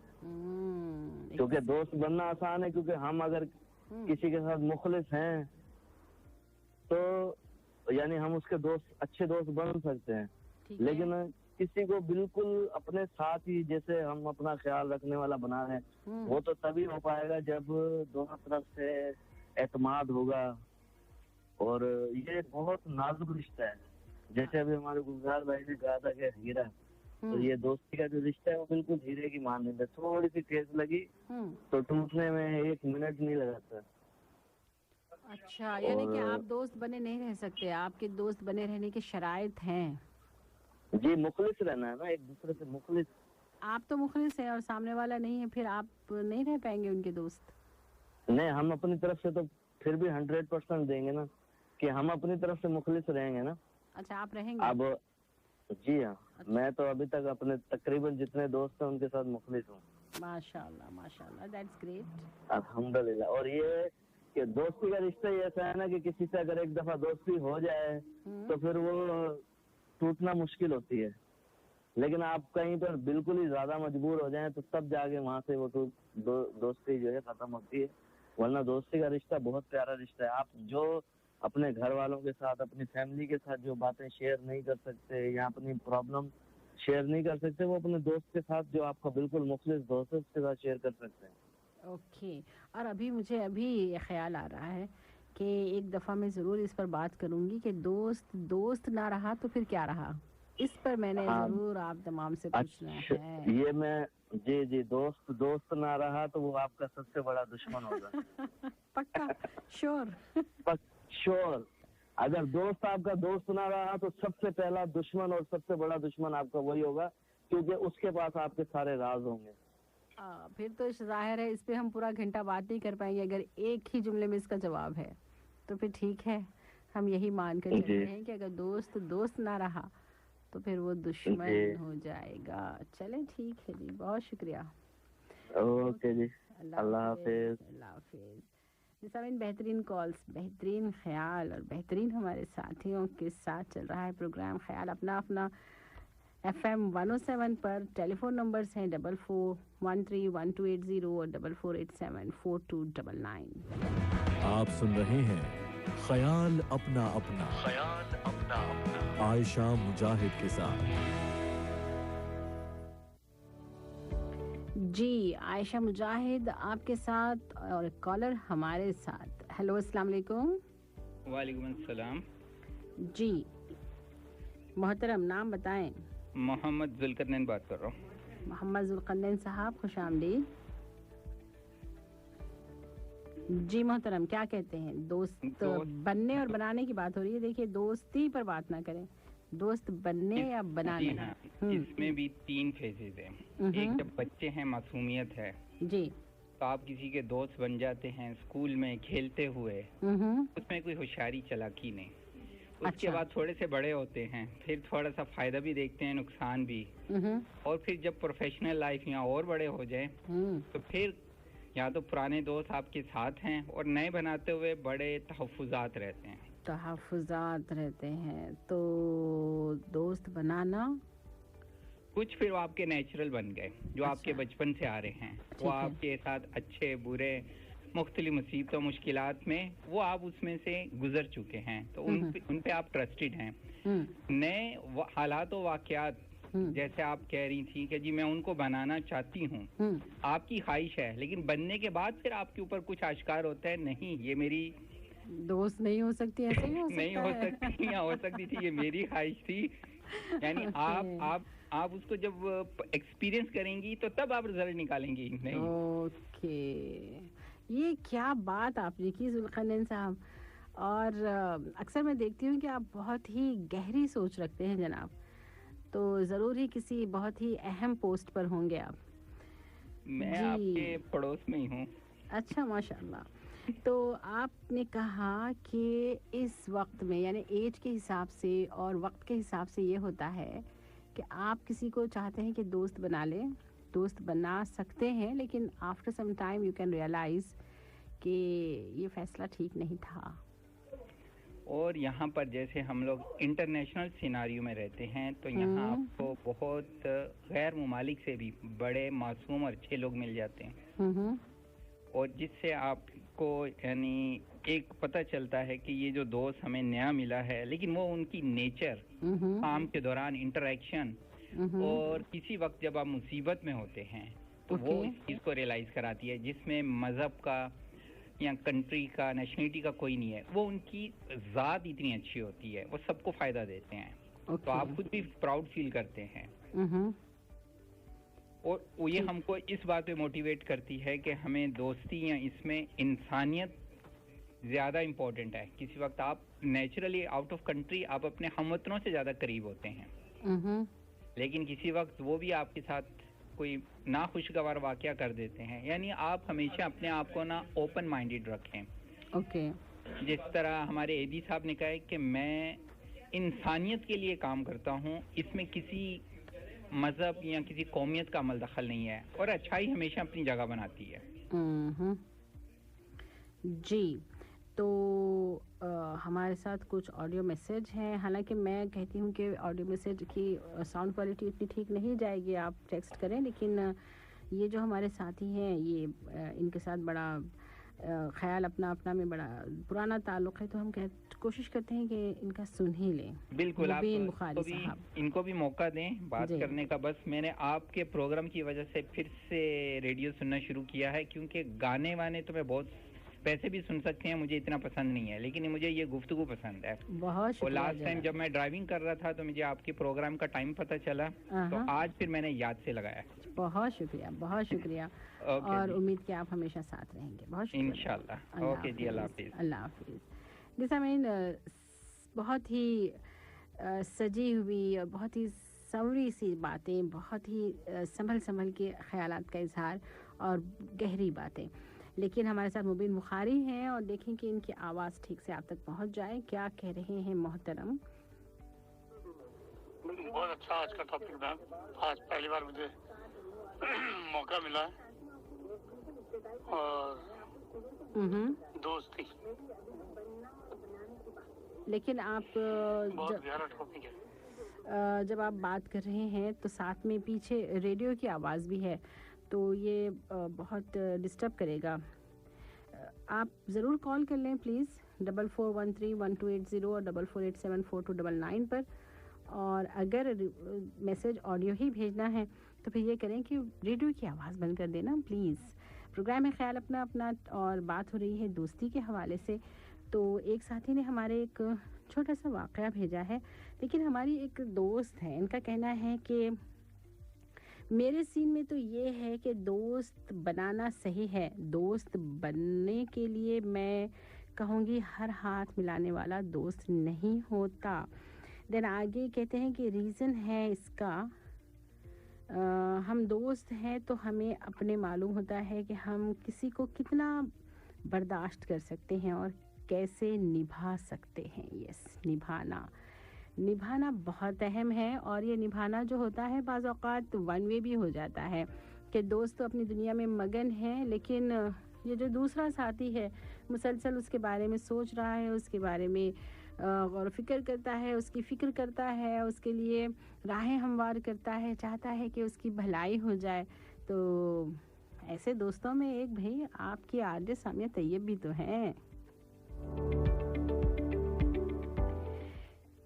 क्योंकि दोस्त बनना आसान है क्योंकि हम अगर किसी के साथ मुखलिस हैं तो यानी हम उसके दोस्त, अच्छे दोस्त बन सकते हैं। लेकिन किसी को बिल्कुल अपने साथ ही जैसे हम अपना ख्याल रखने वाला बना रहे हैं, वो तो तभी हो पाएगा जब दोनों तरफ से एतमाद होगा। और ये बहुत नाजुक रिश्ता है। जैसे अभी हमारे गुलजार भाई ने कहा था कि हीरा, तो ये दोस्ती का जो रिश्ता है वो बिल्कुल धीरे की मानने में थोड़ी सी ठेस लगी तो टूटने में 1 मिनट नहीं लगाता। अच्छा, यानी कि आप दोस्त बने नहीं रह सकते, आपके दोस्त बने रहने की शराइत हैं। जी, मुखलिस रहना है ना, एक दूसरे से मुखलिस। आप तो मुखलिस हैं और सामने वाला नहीं है, फिर आप नहीं रह पाएंगे उनके दोस्त। नहीं, हम अपनी तरफ से तो फिर भी 100% देंगे ना, कि हम अपनी तरफ से मुखलिस रहेंगे ना। अच्छा, आप रहेंगे? अब जी हाँ, अच्छा। मैं तो अभी तक अपने तकरीबन जितने दोस्त हैं उनके साथ मुखलिस हूँ। माशाल्लाह माशाल्लाह, दैट्स ग्रेट। अल्हम्दुलिल्लाह। और ये कि दोस्ती का रिश्ता ही ऐसा है ना कि किसी से अगर एक दफा दोस्ती हो जाए तो फिर वो टूटना मुश्किल होती है, लेकिन आप कहीं पर बिल्कुल ही ज्यादा मजबूर हो जाएं तो तब जाके वहाँ से वो दोस्ती जो है खत्म होती है। वरना दोस्ती का रिश्ता बहुत प्यारा रिश्ता है। आप जो अपने घर वालों के साथ, अपनी फैमिली के साथ जो बातें शेयर नहीं कर सकते या अपनी प्रॉब्लम शेयर नहीं कर सकते, वो अपने दोस्त के साथ, जो आपका बिल्कुल मुखलिस दोस्त है, उसके साथ शेयर कर सकते हैं। ओके। और मुझे अभी ख्याल आ रहा है कि एक दफ़ा मैं ज़रूर इस पर बात करूंगी कि दोस्त ना रहा तो फिर क्या रहा। इस पर मैंने ज़रूर आप तमाम से पूछना है। ये मैं जी, दोस्त ना रहा तो वो आपका सबसे बड़ा दुश्मन होगा। पक्का? श्योर? श्योर। अगर दोस्त आपका दोस्त ना रहा तो सबसे पहला दुश्मन और सबसे बड़ा दुश्मन आपका वही होगा, क्योंकि उसके पास आपके सारे राज होंगे। फिर तो जाहिर है इस पे हम पूरा घंटा बात नहीं कर पाएंगे। अगर एक ही जुमले में इसका जवाब है तो फिर ठीक है, हम यही मान कर चलते हैं कि अगर दोस्त ना रहा तो फिर वो दुश्मन हो जाएगा। चले ठीक है जी, बहुत शुक्रिया। ओके जी, अल्लाह हाफिज। बेहतरीन कॉल्स, बेहतरीन ख्याल और बेहतरीन हमारे साथियों के साथ चल रहा है प्रोग्राम ख्याल अपना अपना FM 107 पर। टेलीफोन नंबर्स हैं 44131280 और 44874299। आप सुन रहे हैं ख्याल अपना अपना आयशा मुजाहिद के साथ। जी, आयशा मुजाहिद आपके साथ और कॉलर हमारे साथ। हेलो, अस्सलाम वालेकुम। वालेकुम अस्सलाम। जी मोहतरम, नाम बताएं। मोहम्मद जुल्करनैन बात कर रहा हूँ। मोहम्मद जुल्करनैन साहब, खुश आमदीद। जी मोहतरम, क्या कहते हैं? दोस्त बनने और बनाने की बात हो रही है। देखिए, दोस्ती पर बात ना करें, दोस्त बनने या बनाने। जी हाँ, इसमें भी 3 फेजेज हैं। एक, जब बच्चे हैं, मासूमियत है जी, तो आप किसी के दोस्त बन जाते हैं स्कूल में खेलते हुए, उसमें कोई होशियारी चालाकी नहीं। उसके बाद थोड़े से बड़े होते हैं, फिर थोड़ा सा फायदा भी देखते हैं, नुकसान भी। और फिर जब प्रोफेशनल लाइफ या और बड़े हो जाए तो फिर या तो पुराने दोस्त आपके साथ हैं और नए बनाते हुए बड़े तहफ़्फ़ुज़ात रहते हैं। तो दोस्त बनाना कुछ फिर वो आपके नेचुरल बन गए, जो आपके बचपन से आ रहे हैं। वो आपके साथ अच्छे बुरे मुख्तलिफ मुसीबतों मुश्किलात में वो आप उसमें से गुजर चुके हैं, तो उन पे आप ट्रस्टेड हैं। नए हालात व वाक़यात, जैसे आप कह रही थी कि जी मैं उनको बनाना चाहती हूँ, आपकी ख्वाहिश है, लेकिन बनने के बाद फिर आपके ऊपर कुछ आश्कार होता है, नहीं ये मेरी दोस्त नहीं हो सकती, ऐसे ही हो सकता नहीं हो सकती या हो सकती थी, ये मेरी ख्वाहिश थी। यानी आप उसको जब एक्सपीरियंस करेंगी तो तब आप रिजल्ट निकालेंगी। नहीं, ओके, ये क्या बात आपने की जुल्करनैन साहब। और अक्सर मैं देखती हूँ कि आप बहुत ही गहरी सोच रखते हैं जनाब, तो ज़रूर ही किसी बहुत ही अहम पोस्ट पर होंगे आप। मैं आपके पड़ोस में ही हूँ। अच्छा, माशाल्लाह। तो आपने कहा कि इस वक्त में, यानी एज के हिसाब से और वक्त के हिसाब से ये होता है कि आप किसी को चाहते हैं कि दोस्त बना लें, दोस्त बना सकते हैं, लेकिन after some time you can realise कि ये फैसला ठीक नहीं था। और यहाँ पर जैसे हम लोग इंटरनेशनल सिनारियो में रहते हैं, तो यहाँ आपको बहुत गैर मुमालिक से भी बड़े मासूम और अच्छे लोग मिल जाते हैं, और जिससे आपको यानी एक पता चलता है कि ये जो दोस्त हमें नया मिला है, लेकिन वो उनकी नेचर, काम के दौरान इंटरेक्शन, और किसी वक्त जब आप मुसीबत में होते हैं तो वो इस चीज़ को रियलाइज कराती है, जिसमें मज़हब का या कंट्री का, नेशनलिटी का कोई नहीं है। वो उनकी ज़ात इतनी अच्छी होती है, वो सबको फ़ायदा देते हैं, तो आप खुद भी प्राउड फील करते हैं। اور یہ ہم کو اس بات پہ موٹیویٹ کرتی ہے کہ ہمیں دوستی یا اس میں انسانیت زیادہ امپورٹنٹ ہے. کسی وقت آپ نیچرلی آؤٹ آف کنٹری آپ اپنے ہم وطنوں سے زیادہ قریب ہوتے ہیں, لیکن کسی وقت وہ بھی آپ کے ساتھ کوئی ناخوشگوار واقعہ کر دیتے ہیں. یعنی آپ ہمیشہ اپنے آپ کو نا اوپن مائنڈیڈ رکھیں. جس طرح ہمارے ایدی صاحب نے کہا ہے کہ میں انسانیت کے لیے کام کرتا ہوں, اس میں کسی مذہب یا کسی قومیت کا عمل دخل نہیں ہے, اور اچھائی ہمیشہ اپنی جگہ بناتی ہے. جی, تو ہمارے ساتھ کچھ آڈیو میسیج ہیں. حالانکہ میں کہتی ہوں کہ آڈیو میسیج کی ساؤنڈ کوالٹی اتنی ٹھیک نہیں جائے گی, آپ ٹیکسٹ کریں, لیکن یہ جو ہمارے ساتھی ہیں یہ ان کے ساتھ بڑا خیال اپنا میں بڑا پرانا تعلق ہے, تو ہم کوشش کرتے ہیں کہ ان کا سن ہی لیں. بالکل, آپ ان کو بھی موقع دیں بات کرنے کا. بس میں نے آپ کے پروگرام کی وجہ سے پھر سے ریڈیو سننا شروع کیا ہے, کیونکہ گانے وانے تو میں بہت پیسے بھی سن سکتے ہیں, مجھے اتنا پسند نہیں ہے, لیکن مجھے یہ گفتگو پسند ہے. بہت اور لاسٹ ٹائم جب میں ڈرائیونگ کر رہا تھا تو مجھے آپ کے پروگرام کا ٹائم پتہ چلا, تو آج پھر میں نے یاد سے لگایا. بہت شکریہ, بہت شکریہ, اور امید کہ آپ ہمیشہ ساتھ رہیں گے. بہت شکریہ, انشاءاللہ. اوکے جی, اللہ حافظ. اللہ حافظ. جیسا میں بہت ہی سجی ہوئی اور بہت ہی سوری سی باتیں, بہت ہی سنبھل کے خیالات کا اظہار اور گہری باتیں. لیکن ہمارے ساتھ مبین بخاری ہیں, اور دیکھیں کہ ان کی آواز ٹھیک سے آپ تک پہنچ جائے. کیا کہہ رہے ہیں محترم؟ بہت اچھا آج کا ٹاپک تھا. آج پہلی بار مجھے موقع ملا, اور دوستی, لیکن آپ جب آپ بات کر رہے ہیں تو ساتھ میں پیچھے ریڈیو کی آواز بھی ہے, تو یہ بہت ڈسٹرب کرے گا. آپ ضرور کال کر لیں پلیز 44131280 اور 44874299 پر. اور اگر میسج آڈیو ہی بھیجنا ہے تو پھر یہ کریں کہ ریڈیو کی آواز بند کر دینا پلیز. پروگرام میں خیال اپنا, اور بات ہو رہی ہے دوستی کے حوالے سے. تو ایک ساتھی نے ہمارے ایک چھوٹا سا واقعہ بھیجا ہے, لیکن ہماری ایک دوست ہے, ان کا کہنا ہے کہ میرے سین میں تو یہ ہے کہ دوست بنانا صحیح ہے, دوست بننے کے لیے میں کہوں گی ہر ہاتھ ملانے والا دوست نہیں ہوتا. دین آگے کہتے ہیں کہ ریزن ہے اس کا, ہم دوست ہیں تو ہمیں اپنے معلوم ہوتا ہے کہ ہم کسی کو کتنا برداشت کر سکتے ہیں اور کیسے نبھا سکتے ہیں. یس, نبھانا بہت اہم ہے, اور یہ نبھانا جو ہوتا ہے بعض اوقات ون وے بھی ہو جاتا ہے کہ دوست تو اپنی دنیا میں مگن ہے, لیکن یہ جو دوسرا ساتھی ہے مسلسل اس کے بارے میں سوچ رہا ہے, اس کے بارے میں غور و فکر کرتا ہے, اس کی فکر کرتا ہے, اس کے لیے راہیں ہموار کرتا ہے, چاہتا ہے کہ اس کی بھلائی ہو جائے. تو ایسے دوستوں میں ایک بھائی آپ کی آر جے سامیہ طیب بھی تو ہیں.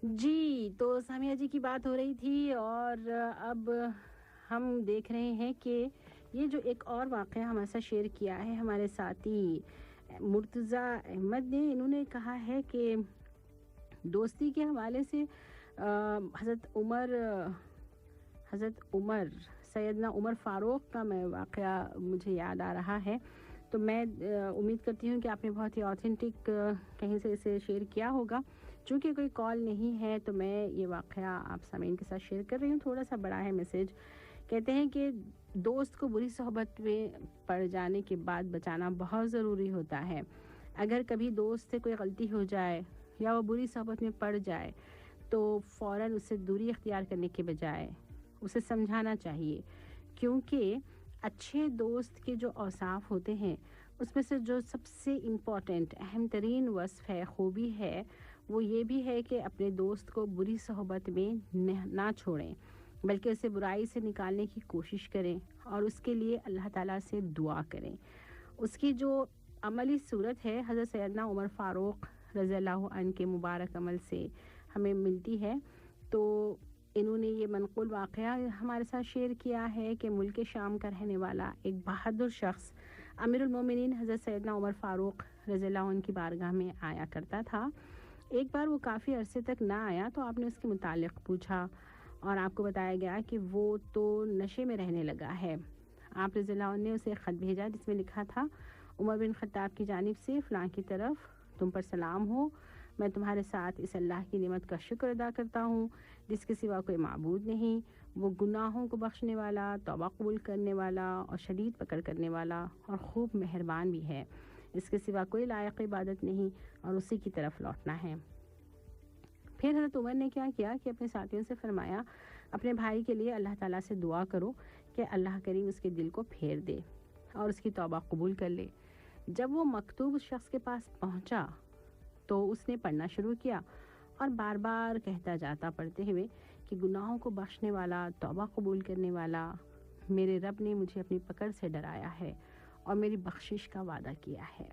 جی, تو سامیہ جی کی بات ہو رہی تھی, اور اب ہم دیکھ رہے ہیں کہ یہ جو ایک اور واقعہ ہمارے ساتھ شیئر کیا ہے ہمارے ساتھی مرتضیٰ احمد نے. انہوں نے کہا ہے کہ دوستی کے حوالے سے حضرت عمر سیدنا عمر فاروق کا میں واقعہ مجھے یاد آ رہا ہے. تو میں امید کرتی ہوں کہ آپ نے بہت ہی آتھینٹک کہیں سے اسے شیئر کیا ہوگا. چونکہ کوئی کال نہیں ہے تو میں یہ واقعہ آپ سامعین کے ساتھ شیئر کر رہی ہوں. تھوڑا سا بڑا ہے میسیج. کہتے ہیں کہ دوست کو بری صحبت میں پڑ جانے کے بعد بچانا بہت ضروری ہوتا ہے. اگر کبھی دوست سے کوئی غلطی ہو جائے یا وہ بری صحبت میں پڑ جائے تو فوراً اس سے دوری اختیار کرنے کے بجائے اسے سمجھانا چاہیے, کیونکہ اچھے دوست کے جو اوصاف ہوتے ہیں اس میں سے جو سب سے امپورٹنٹ اہم ترین وصف ہے, خوبی ہے, وہ یہ بھی ہے کہ اپنے دوست کو بری صحبت میں نہ چھوڑیں, بلکہ اسے برائی سے نکالنے کی کوشش کریں اور اس کے لیے اللہ تعالیٰ سے دعا کریں. اس کی جو عملی صورت ہے حضرت سیدنا عمر فاروق رضی اللہ عنہ کے مبارک عمل سے ہمیں ملتی ہے. تو انہوں نے یہ منقول واقعہ ہمارے ساتھ شیئر کیا ہے کہ ملک شام کا رہنے والا ایک بہادر شخص امیر المومنین حضرت سیدنا عمر فاروق رضی اللہ عنہ کی بارگاہ میں آیا کرتا تھا. ایک بار وہ کافی عرصے تک نہ آیا تو آپ نے اس کے متعلق پوچھا اور آپ کو بتایا گیا کہ وہ تو نشے میں رہنے لگا ہے. آپ رضی اللہ عنہ نے اسے خط بھیجا جس میں لکھا تھا: عمر بن خطاب کی جانب سے فلاں کی طرف تم پر سلام ہو. میں تمہارے ساتھ اس اللہ کی نعمت کا شکر ادا کرتا ہوں جس کے سوا کوئی معبود نہیں. وہ گناہوں کو بخشنے والا، توبہ قبول کرنے والا اور شدید پکڑ کرنے والا اور خوب مہربان بھی ہے. اس کے سوا کوئی لائق عبادت نہیں اور اسی کی طرف لوٹنا ہے. پھر حضرت عمر نے کیا کیا کہ اپنے ساتھیوں سے فرمایا: اپنے بھائی کے لیے اللہ تعالیٰ سے دعا کرو کہ اللہ کریم اس کے دل کو پھیر دے اور اس کی توبہ قبول کر لے. جب وہ مکتوب اس شخص کے پاس پہنچا تو اس نے پڑھنا شروع کیا اور بار بار کہتا جاتا پڑھتے ہوئے کہ گناہوں کو بخشنے والا، توبہ قبول کرنے والا، میرے رب نے مجھے اپنی پکڑ سے ڈرایا ہے اور میری بخشش کا وعدہ کیا ہے.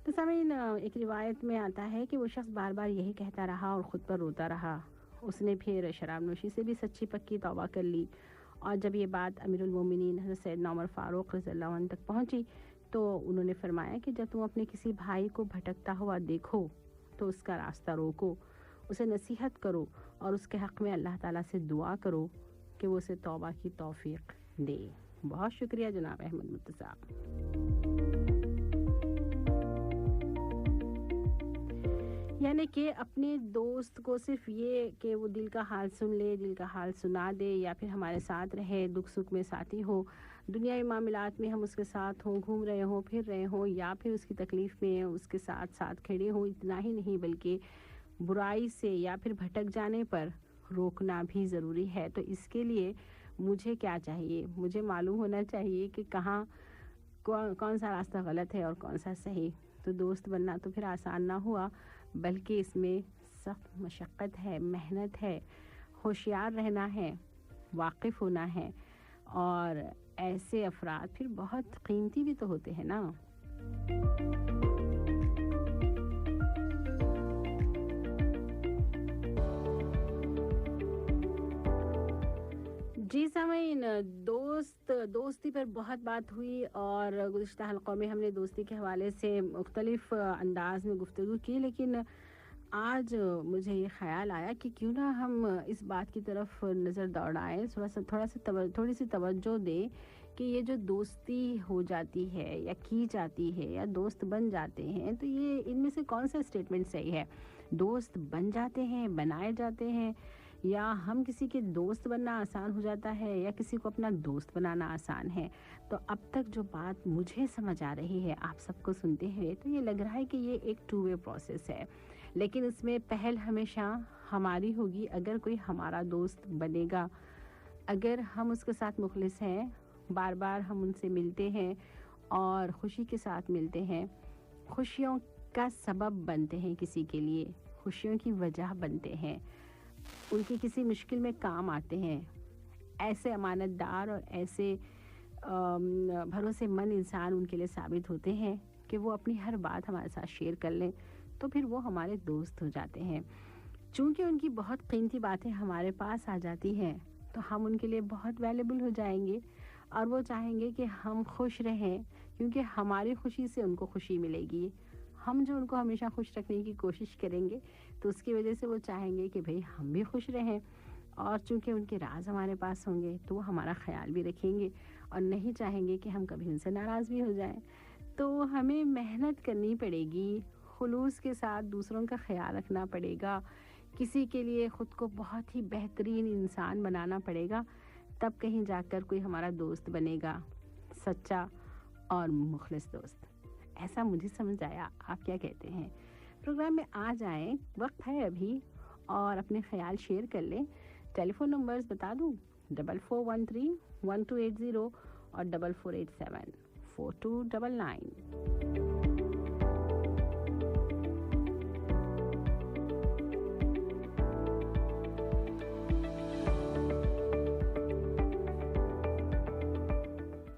تو سامعین، ایک روایت میں آتا ہے کہ وہ شخص بار بار یہی کہتا رہا اور خود پر روتا رہا. اس نے پھر شراب نوشی سے بھی سچی پکی توبہ کر لی، اور جب یہ بات امیر المومنین حضرت سیدنا عمر فاروق رضی اللہ عنہ تک پہنچی تو انہوں نے فرمایا کہ جب تم اپنے کسی بھائی کو بھٹکتا ہوا دیکھو تو اس کا راستہ روکو، اسے نصیحت کرو اور اس کے حق میں اللہ تعالیٰ سے دعا کرو کہ وہ اسے توبہ کی توفیق دے. بہت شکریہ جناب احمد متصاب. یعنی کہ اپنے دوست کو صرف یہ کہ وہ دل کا حال سن لے، دل کا حال سنا دے، یا پھر ہمارے ساتھ رہے، دکھ سکھ میں ساتھی ہو، دنیاوی معاملات میں ہم اس کے ساتھ ہوں، گھوم رہے ہوں، پھر رہے ہوں، یا پھر اس کی تکلیف میں اس کے ساتھ ساتھ کھڑے ہوں. اتنا ہی نہیں بلکہ برائی سے یا پھر بھٹک جانے پر روکنا بھی ضروری ہے. تو اس کے لیے مجھے کیا چاہیے؟ مجھے معلوم ہونا چاہیے کہ کہاں کون سا راستہ غلط ہے اور کون سا صحیح. تو دوست بننا تو پھر آسان نہ ہوا، بلکہ اس میں سخت مشقت ہے، محنت ہے، ہوشیار رہنا ہے، واقف ہونا ہے، اور ایسے افراد پھر بہت قیمتی بھی تو ہوتے ہیں نا. جی سامعین، دوستی پر بہت بات ہوئی، اور گزشتہ حلقوں میں ہم نے دوستی کے حوالے سے مختلف انداز میں گفتگو کی، لیکن آج مجھے یہ خیال آیا کہ کیوں نہ ہم اس بات کی طرف نظر دوڑائیں، تھوڑی سی توجہ دیں کہ یہ جو دوستی ہو جاتی ہے یا کی جاتی ہے یا دوست بن جاتے ہیں، تو یہ ان میں سے کون سا اسٹیٹمنٹ صحیح ہے؟ دوست بن جاتے ہیں، بنائے جاتے ہیں، یا ہم کسی کے دوست بننا آسان ہو جاتا ہے، یا کسی کو اپنا دوست بنانا آسان ہے؟ تو اب تک جو بات مجھے سمجھ آ رہی ہے آپ سب کو سنتے ہوئے، تو یہ لگ رہا ہے کہ یہ ایک ٹو وے پروسیس ہے، لیکن اس میں پہل ہمیشہ ہماری ہوگی. اگر کوئی ہمارا دوست بنے گا، اگر ہم اس کے ساتھ مخلص ہیں، بار بار ہم ان سے ملتے ہیں اور خوشی کے ساتھ ملتے ہیں، خوشیوں کا سبب بنتے ہیں، کسی کے لیے خوشیوں کی وجہ بنتے ہیں، ان کی کسی مشکل میں کام آتے ہیں، ایسے امانت دار اور ایسے بھروسے مند انسان ان کے لیے ثابت ہوتے ہیں کہ وہ اپنی ہر بات ہمارے ساتھ شیئر کر لیں، تو پھر وہ ہمارے دوست ہو جاتے ہیں. چونکہ ان کی بہت قیمتی باتیں ہمارے پاس آ جاتی ہیں تو ہم ان کے لیے بہت ویلیبل ہو جائیں گے، اور وہ چاہیں گے کہ ہم خوش رہیں، کیونکہ ہماری خوشی سے ان کو خوشی ملے گی. ہم جو ان کو ہمیشہ خوش رکھنے کی کوشش کریں گے تو اس کی وجہ سے وہ چاہیں گے کہ بھئی ہم بھی خوش رہیں، اور چونکہ ان کے راز ہمارے پاس ہوں گے تو وہ ہمارا خیال بھی رکھیں گے اور نہیں چاہیں گے کہ ہم کبھی ان سے ناراض بھی ہو جائیں. تو ہمیں محنت کرنی پڑے گی، خلوص کے ساتھ دوسروں کا خیال رکھنا پڑے گا، کسی کے لیے خود کو بہت ہی بہترین انسان بنانا پڑے گا، تب کہیں جا کر کوئی ہمارا دوست بنے گا، سچا اور مخلص دوست. ایسا مجھے سمجھ آیا. آپ کیا کہتے ہیں؟ پروگرام میں آ جائیں، وقت ہے ابھی، اور اپنے خیال شیئر کر لیں. ٹیلی فون نمبرز بتا دوں: 4413-1280 اور 4487-4299.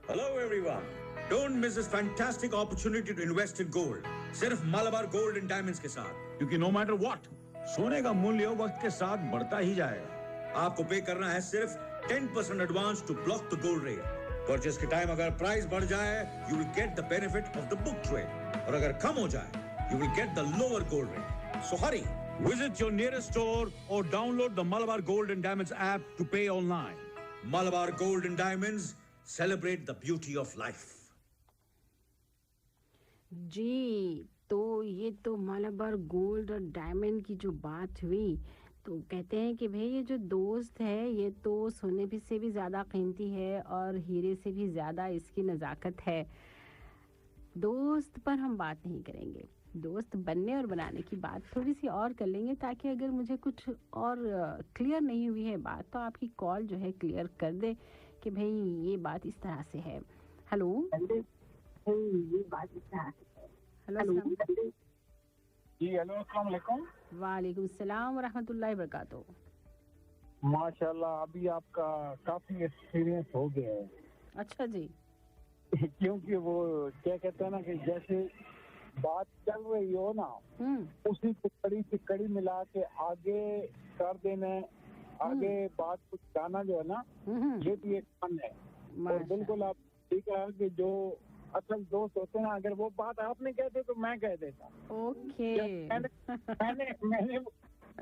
Hello everyone. Don't miss this fantastic opportunity to invest in gold. صرف مالابار گولڈ اینڈ ڈائمنڈز کے ساتھ، کیونکہ نو میٹر واٹ سونے کا مولیہ وقت کے ساتھ بڑھتا ہی جائے گا. آپ کو پے کرنا ہے صرف 10% advance to block the gold rate. Purchase کے ٹائم اگر پرائز بڑھ جائے you will get the benefit of the book trade, اور اگر کم ہو جائے you will get the lower gold rate. So hurry Visit your nearest store or download the Malabar Gold and Diamonds app to pay online. Malabar Gold and Diamonds, celebrate the beauty of life. जी, तो ये तो Malabar gold और diamond की जो बात हुई, तो कहते हैं कि भाई ये जो दोस्त है ये तो सोने भी से भी ज़्यादा कीमती है और हीरे से भी ज़्यादा इसकी नज़ाकत है। दोस्त पर हम बात नहीं करेंगे, दोस्त बनने और बनाने की बात थोड़ी सी और कर लेंगे, ताकि अगर मुझे कुछ और क्लियर नहीं हुई है बात तो आपकी कॉल जो है क्लियर कर दे कि भाई ये बात इस तरह से है। हेलो, ये बात इस तरह से है। हेलो जी, हेलो, अस्सलाम वालेकुम। वालेकुम सलाम व रहमतुल्लाहि व बरकातहू। माशाल्लाह, अभी आपका काफी एक्सपीरियंस हो गया है। अच्छा जी। क्योंकि वो क्या कहते हैं ना कि जैसे बात चल रही हो ना, उसी को कड़ी से कड़ी मिला के आगे कर देना, आगे बात कुछ गाना जो है ना, ये भी एक फन है। और बिल्कुल आप ठीक है कि जो असल दोस्त होते हैं, अगर वो बात आप नहीं कहते तो मैं कह देता। ओके।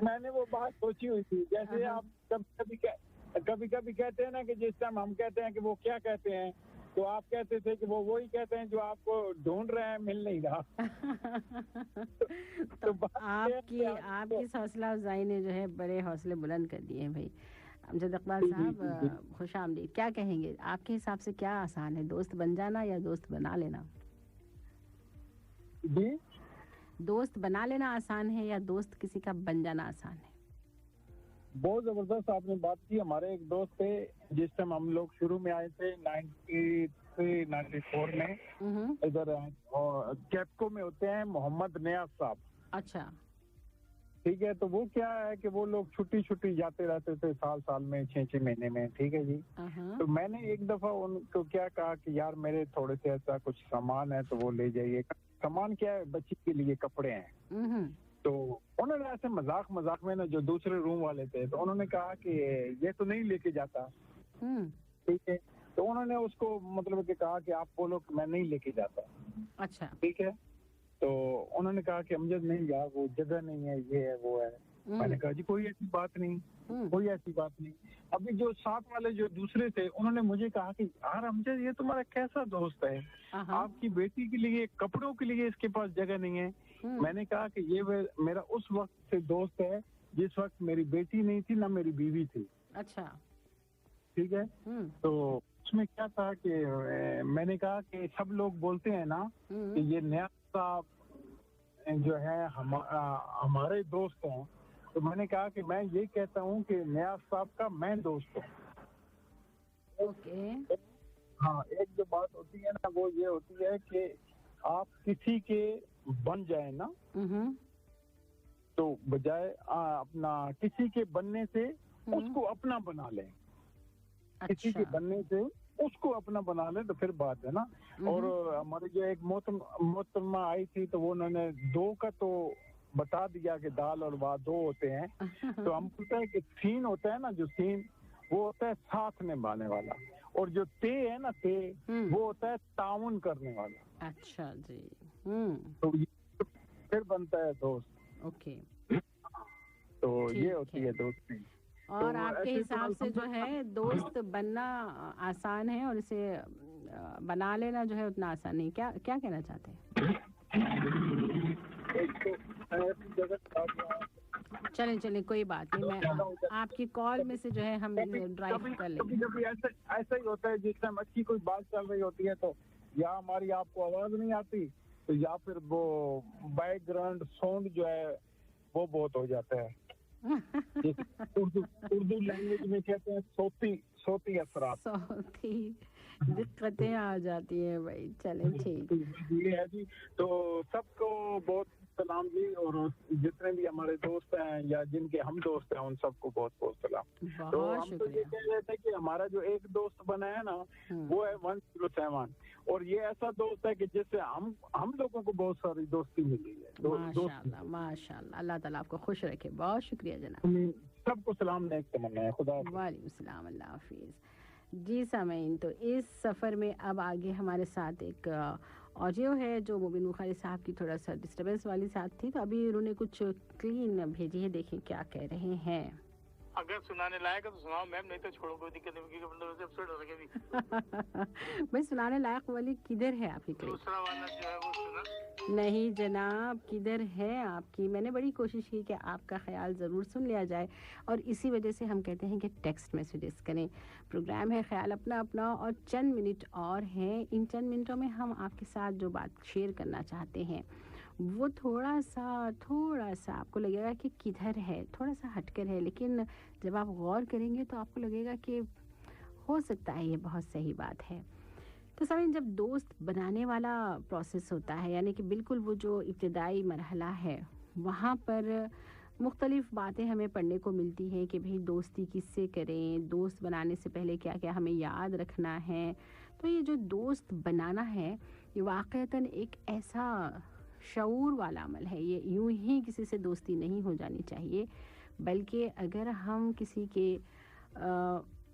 मैंने वो बात सोची हुई थी। जैसे आप कभी कभी कहते हैं ना कि जिस टाइम हम कहते हैं कि वो क्या कहते हैं, तो आप कहते थे कि वो वही कहते हैं जो आपको ढूंढ रहे हैं, मिल नहीं रहा। तो आपकी हौसला अफजाई ने जो है बड़े हौसले बुलंद कर दिए हैं भाई। अमजद इकबाल साहब, खुश आमदीद। क्या कहेंगे, आपके हिसाब से क्या आसान है, दोस्त बन जाना या दोस्त बना लेना? जी, दोस्त बना लेना आसान है या दोस्त किसी का बन जाना आसान है? बहुत जबरदस्त आपने बात की। हमारे एक दोस्त थे जिस टाइम हम लोग शुरू में आए थे 93-94 में, इधर कैप्को में होते हैं मोहम्मद नियाज साहब। अच्छा, ठीक है। तो वो क्या है कि वो लोग छुट्टी जाते रहते थे, साल में 6 महीने में। ठीक है जी। तो मैंने एक दफा उनको क्या कहा कि यार मेरे थोड़े से ऐसा कुछ सामान है तो वो ले जाइए। सामान क्या है, बच्ची के लिए कपड़े हैं। तो उन्होंने ऐसे मजाक में ना, जो दूसरे रूम वाले थे, तो उन्होंने कहा कि ये तो नहीं लेके जाता। ठीक है। तो उन्होंने उसको मतलब कि कहा कि आप बोलो कि मैं नहीं लेके जाता। अच्छा, ठीक है। तो उन्होंने कहा कि अमजद नहीं यार, वो जगह नहीं है, ये है वो है। मैंने कहा जी कोई ऐसी बात नहीं, कोई ऐसी बात नहीं। अभी जो साथ वाले जो दूसरे थे, उन्होंने मुझे कहा कि यार अमजद ये तुम्हारा कैसा दोस्त है, आपकी बेटी के लिए कपड़ों के लिए इसके पास जगह नहीं है। मैंने कहा कि ये मेरा उस वक्त से दोस्त है जिस वक्त मेरी बेटी नहीं थी ना मेरी बीवी थी। अच्छा, ठीक है। तो उसमें क्या था कि मैंने कहा कि सब लोग बोलते हैं ना कि ये नया साहब जो है हमारे दोस्त हैं, तो मैंने कहा कि मैं ये कहता हूँ कि नियाज साहब का मैं दोस्त हूँ। ओके। हाँ, एक जो बात होती है ना वो ये होती है कि आप किसी के बन जाए ना, तो बजाय अपना किसी के बनने से उसको अपना बना लें। किसी के बनने से उसको अपना बना ले तो फिर बात है ना। और हमारे जो एक मोहतरमा आई थी, तो वो उन्होंने 2 का तो बता दिया कि दाल और बात 2 होते हैं। तो हम बोलते हैं कि सीन होता है ना, जो सीन वो होता है साथ निभाने वाला, और जो ते है ना ते वो होता है ताउन करने वाला। अच्छा जी। तो ये फिर बनता है दोस्त। ओके। तो ये होती है दोस्ती। और आपके हिसाब से जो है दोस्त बनना आसान है और इसे बना लेना जो है उतना आसान नहीं, क्या कहना चाहते हैं? चलें कोई बात नहीं, मैं आपकी कॉल में से जो है हम ड्राइव कर लेंगे। कभी ऐसा ही होता है, जिस टाइम अच्छी कोई बात चल रही होती है तो या हमारी आपको आवाज नहीं आती, तो या फिर वो बैकग्राउंड साउंड जो है वो बहुत हो जाता है। उर्दू लैंग्वेज में कहते हैं सोती असरात, सोती दिक्कतें आ जाती हैं भाई। चलें ठीक ये है जी। तो सबको बहुत सलाम जी, और जितने भी हमारे दोस्त हैं या जिनके हम दोस्त हैं उन सबको बहुत बहुत सलाम। तो हम तो ये कह रहे थे कि हमारा जो एक दोस्त बना है ना वो है 107, और ये ऐसा दोस्त है कि जिससे हम लोगों को बहुत सारी दोस्ती मिली है। माशाल्लाह माशाल्लाह, अल्लाह ताला आपको खुश रखे। बहुत शुक्रिया जनाब। सबको सलाम नेक तमन्ना है। खुदा। वालेकुम सलाम, अल्लाह हाफिज। जी सामीन, तो इस सफ़र में अब आगे हमारे साथ एक ऑडियो है जो मुबीन बुखारी साहब की थोड़ा सा डिस्टर्बेंस वाली साथ थी, तो अभी उन्होंने कुछ क्लीन भेजी है, देखें क्या कह रहे हैं। अगर सुनाने लायक है तो सुनाओ मैम, नहीं तो छोड़ो, कोई दिक्कत नहीं, क्योंकि एपिसोड हो गया। भाई सुनाने लायक वाली किधर है आपकी क्लिप? दूसरा वाला जो है वो सुना नहीं जनाब, किधर है आपकी? मैंने बड़ी कोशिश की कि आपका ख्याल ज़रूर सुन लिया जाए, और इसी वजह से हम कहते हैं कि टेक्स्ट मैसेजेस करें। प्रोग्राम है ख्याल अपना अपना, और चंद मिनट और हैं। इन चंद मिनटों में हम आपके साथ जो बात शेयर करना चाहते हैं वो थोड़ा सा आपको लगेगा कि किधर है, थोड़ा सा हटकर है, लेकिन जब आप गौर करेंगे तो आपको लगेगा कि हो सकता है ये बहुत सही बात है। तो समझ, जब दोस्त बनाने वाला प्रोसेस होता है, यानी कि बिल्कुल वो जो इब्तिदाई मरहला है, वहाँ पर मुख्तलिफ बातें हमें पढ़ने को मिलती हैं कि भाई दोस्ती किससे करें, दोस्त बनाने से पहले क्या क्या हमें याद रखना है। तो ये जो दोस्त बनाना है ये वाक़तन एक ऐसा शऊर वाला अमल है। ये यूं ही किसी से दोस्ती नहीं हो जानी चाहिए, बल्कि अगर हम किसी के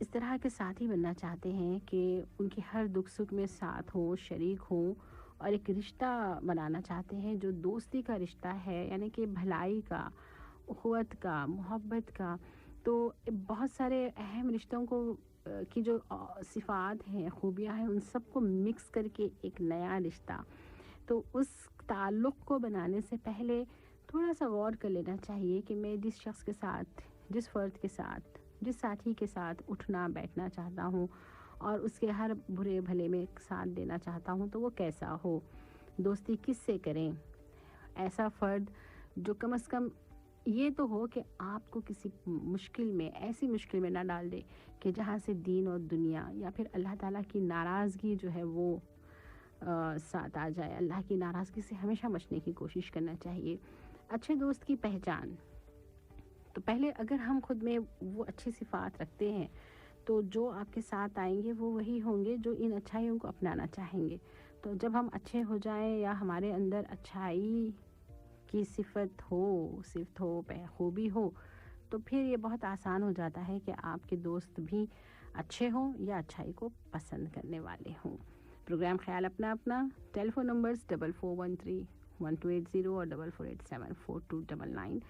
इस तरह के साथी बनना चाहते हैं कि उनकी हर दुख सुख में साथ हो, शरीक हो, और एक रिश्ता बनाना चाहते हैं जो दोस्ती का रिश्ता है, यानी कि भलाई का, उख़्वत का, मोहब्बत का, तो बहुत सारे अहम रिश्तों को की जो सिफ़ात हैं, खूबियाँ हैं, उन सबको मिक्स करके एक नया रिश्ता, तो उस ताल्लुक़ को बनाने से पहले थोड़ा सा गौर कर लेना चाहिए कि मैं जिस शख्स के साथ, जिस फ़र्द के साथ, जिस साथी के साथ उठना बैठना चाहता हूँ और उसके हर बुरे भले में साथ देना चाहता हूँ, तो वो कैसा हो, दोस्ती किससे करें। ऐसा फ़र्द जो कम से कम ये तो हो कि आपको किसी मुश्किल में, ऐसी मुश्किल में ना डाल दे कि जहाँ से दीन और दुनिया या फिर अल्लाह ताला की नाराज़गी जो है वो साथ आ जाए। अल्लाह की नाराज़गी से हमेशा बचने की कोशिश करना चाहिए। अच्छे दोस्त की पहचान, तो पहले अगर हम खुद में वो अच्छी सिफ़ात रखते हैं तो जो आपके साथ आएंगे वो वही होंगे जो इन अच्छाइयों को अपनाना चाहेंगे। तो जब हम अच्छे हो जाएं या हमारे अंदर अच्छाई की सिफत हो, खूबी हो, तो फिर ये बहुत आसान हो जाता है कि आपके दोस्त भी अच्छे हों या अच्छाई को पसंद करने वाले हों। प्रोग्राम ख्याल अपना अपना, टेलीफोन नंबर्स 4413-1280 और 44874299।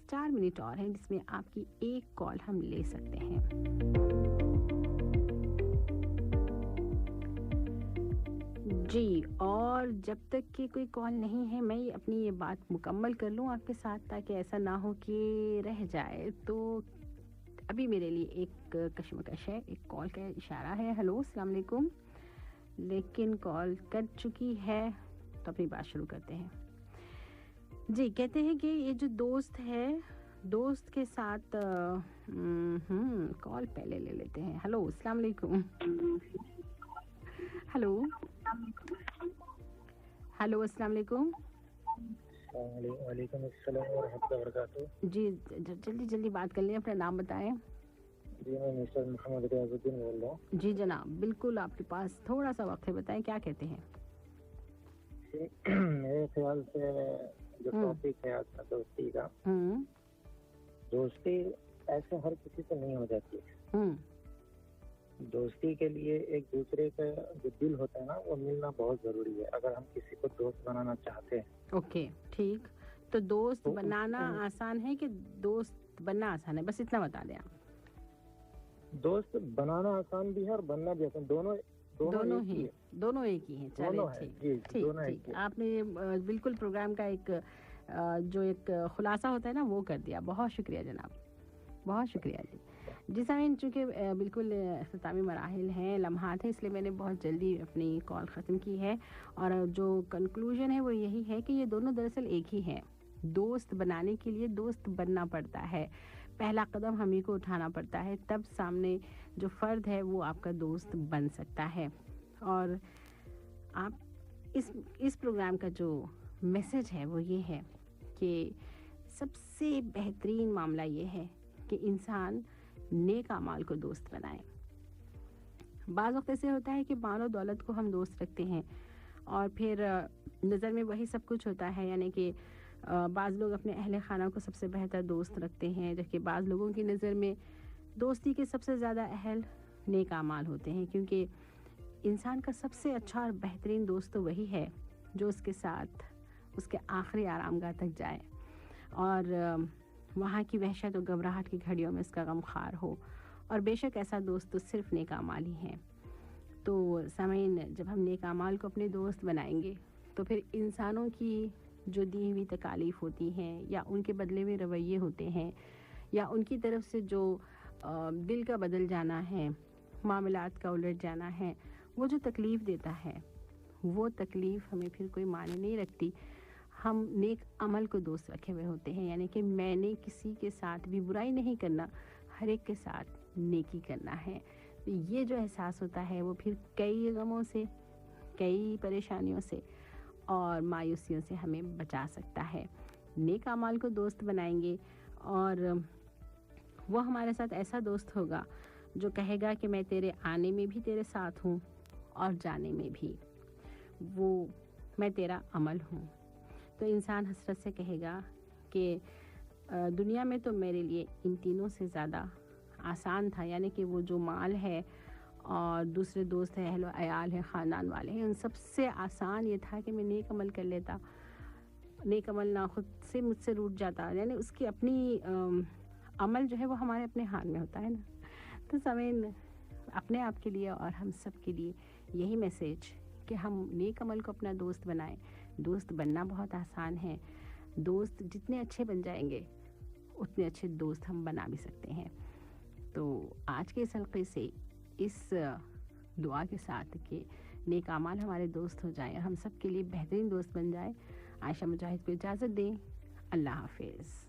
4 मिनट और हैं जिसमें आपकी एक कॉल हम ले सकते हैं। जी, और जब तक कि कोई कॉल नहीं है, मैं अपनी ये बात मुकम्मल कर लूँ आपके साथ, ताकि ऐसा ना हो कि रह जाए। तो अभी मेरे लिए एक कशमकश है, एक कॉल का इशारा है। हेलो, अस्सलाम वालेकुम। लेकिन कॉल कट चुकी है, तो अपनी बात शुरू करते हैं। जी, कहते हैं कि ये जो दोस्त है, दोस्त के साथ कॉल पहले ले लेते हैं। हेलो, अस्सलाम वालेकुम। हेलो हेलो, अस्सलाम वालेकुम। वालेकुम अस्सलाम व रहमतुल्लाहि व बरकातहू। जी, जल्दी बात कर लें, अपना नाम बताएं। जी, मैं मिस्टर मोहम्मद रियाजुद्दीन बोल रहा हूँ। जी जनाब, बिल्कुल आपके पास थोड़ा सा वक्त है, बताएं क्या कहते हैं। मेरे ख्याल से जो टॉपिक है आपका दोस्ती का, दोस्ती ऐसे हर किसी से नहीं हो जाती है। दोस्ती के लिए एक दूसरे का जो दिल होता है ना, वो मिलना बहुत जरूरी है अगर हम किसी को दोस्त बनाना चाहते हैं। ओके, ठीक। तो दोस्त बनाना आसान है कि दोस्त बनना आसान है, बस इतना बता दें आप। दोस्त बनाना आसान भी है और बनना भी आसान, दोनों एक ही है। चलिए, ठीक। आपने बिल्कुल प्रोग्राम का एक जो एक खुलासा होता है ना, वो कर दिया। बहुत शुक्रिया जनाब, बहुत शुक्रिया जी। जी सामीन, चूँकि बिल्कुल इख्तितामी मराहिल हैं, लम्हात हैं, इसलिए मैंने बहुत जल्दी अपनी कॉल ख़त्म की है। और जो कंक्लूजन है वो यही है कि ये दोनों दरअसल एक ही हैं। दोस्त बनाने के लिए दोस्त बनना पड़ता है, पहला कदम हम ही को उठाना पड़ता है, तब सामने जो फ़र्द है वो आपका दोस्त बन सकता है। और आप इस प्रोग्राम का जो मैसेज है वो ये है कि सबसे बेहतरीन मामला ये है कि इंसान नेक अमाल को दोस्त बनाए। बाज़ वक्त ऐसे होता है कि माल दौलत को हम दोस्त रखते हैं और फिर नज़र में वही सब कुछ होता है, यानी कि बाज़ लोग अपने अहले खाना को सबसे बेहतर दोस्त रखते हैं, जबकि बाज़ लोगों की नज़र में दोस्ती के सबसे ज़्यादा अहल नेक आमाल होते हैं, क्योंकि इंसान का सबसे अच्छा और बेहतरीन दोस्त तो वही है जो उसके साथ उसके आखिरी आरामगाह तक जाए और वहाँ की वहशत और घबराहट की घड़ियों में उसका गमखार हो। और बेशक ऐसा दोस्त तो सिर्फ नेक आमाल ही हैं। तो सामीन, जब हम नेक आमाल को अपने दोस्त बनाएंगे तो फिर इंसानों की जो दी हुई तकालीफ होती हैं या उनके बदले हुए रवैये होते हैं या उनकी तरफ से जो दिल का बदल जाना है, मामलात का उलट जाना है, वो जो तकलीफ़ देता है वो तकलीफ़ हमें फिर कोई मायने नहीं रखती। हम नेक अमल को दोस्त रखे हुए होते हैं, यानी कि मैंने किसी के साथ भी बुराई नहीं करना, हर एक के साथ नेकी करना है। तो ये जो एहसास होता है वो फिर कई गमों से, कई परेशानियों से और मायूसियों से हमें बचा सकता है। नेक अमाल को दोस्त बनाएंगे और वो हमारे साथ ऐसा दोस्त होगा जो कहेगा कि मैं तेरे आने में भी तेरे साथ हूँ और जाने में भी, वो मैं तेरा अमल हूँ। तो इंसान हसरत से कहेगा कि दुनिया में तो मेरे लिए इन तीनों से ज़्यादा आसान था, यानी कि वो जो माल है और दूसरे दोस्त हैं, अहलो अयाल है, ख़ानदान वाले हैं, उन सबसे आसान ये था कि मैं नेक अमल कर लेता। नेक अमल ना खुद से मुझसे रूठ जाता, यानी उसकी अपनी अमल जो है वो हमारे अपने हाथ में होता है ना। तो सामीन, अपने आप के लिए और हम सब के लिए यही मैसेज कि हम नेक अमल को अपना दोस्त बनाएं। दोस्त बनना बहुत आसान है, दोस्त जितने अच्छे बन जाएंगे उतने अच्छे दोस्त हम बना भी सकते हैं। तो आज के इस हल्के से इस दुआ के साथ कि नेक आमाल हमारे दोस्त हो जाए और हम सब के लिए बेहतरीन दोस्त बन जाए, आयशा मुजाहिद को इजाज़त दें। अल्लाह हाफिज़।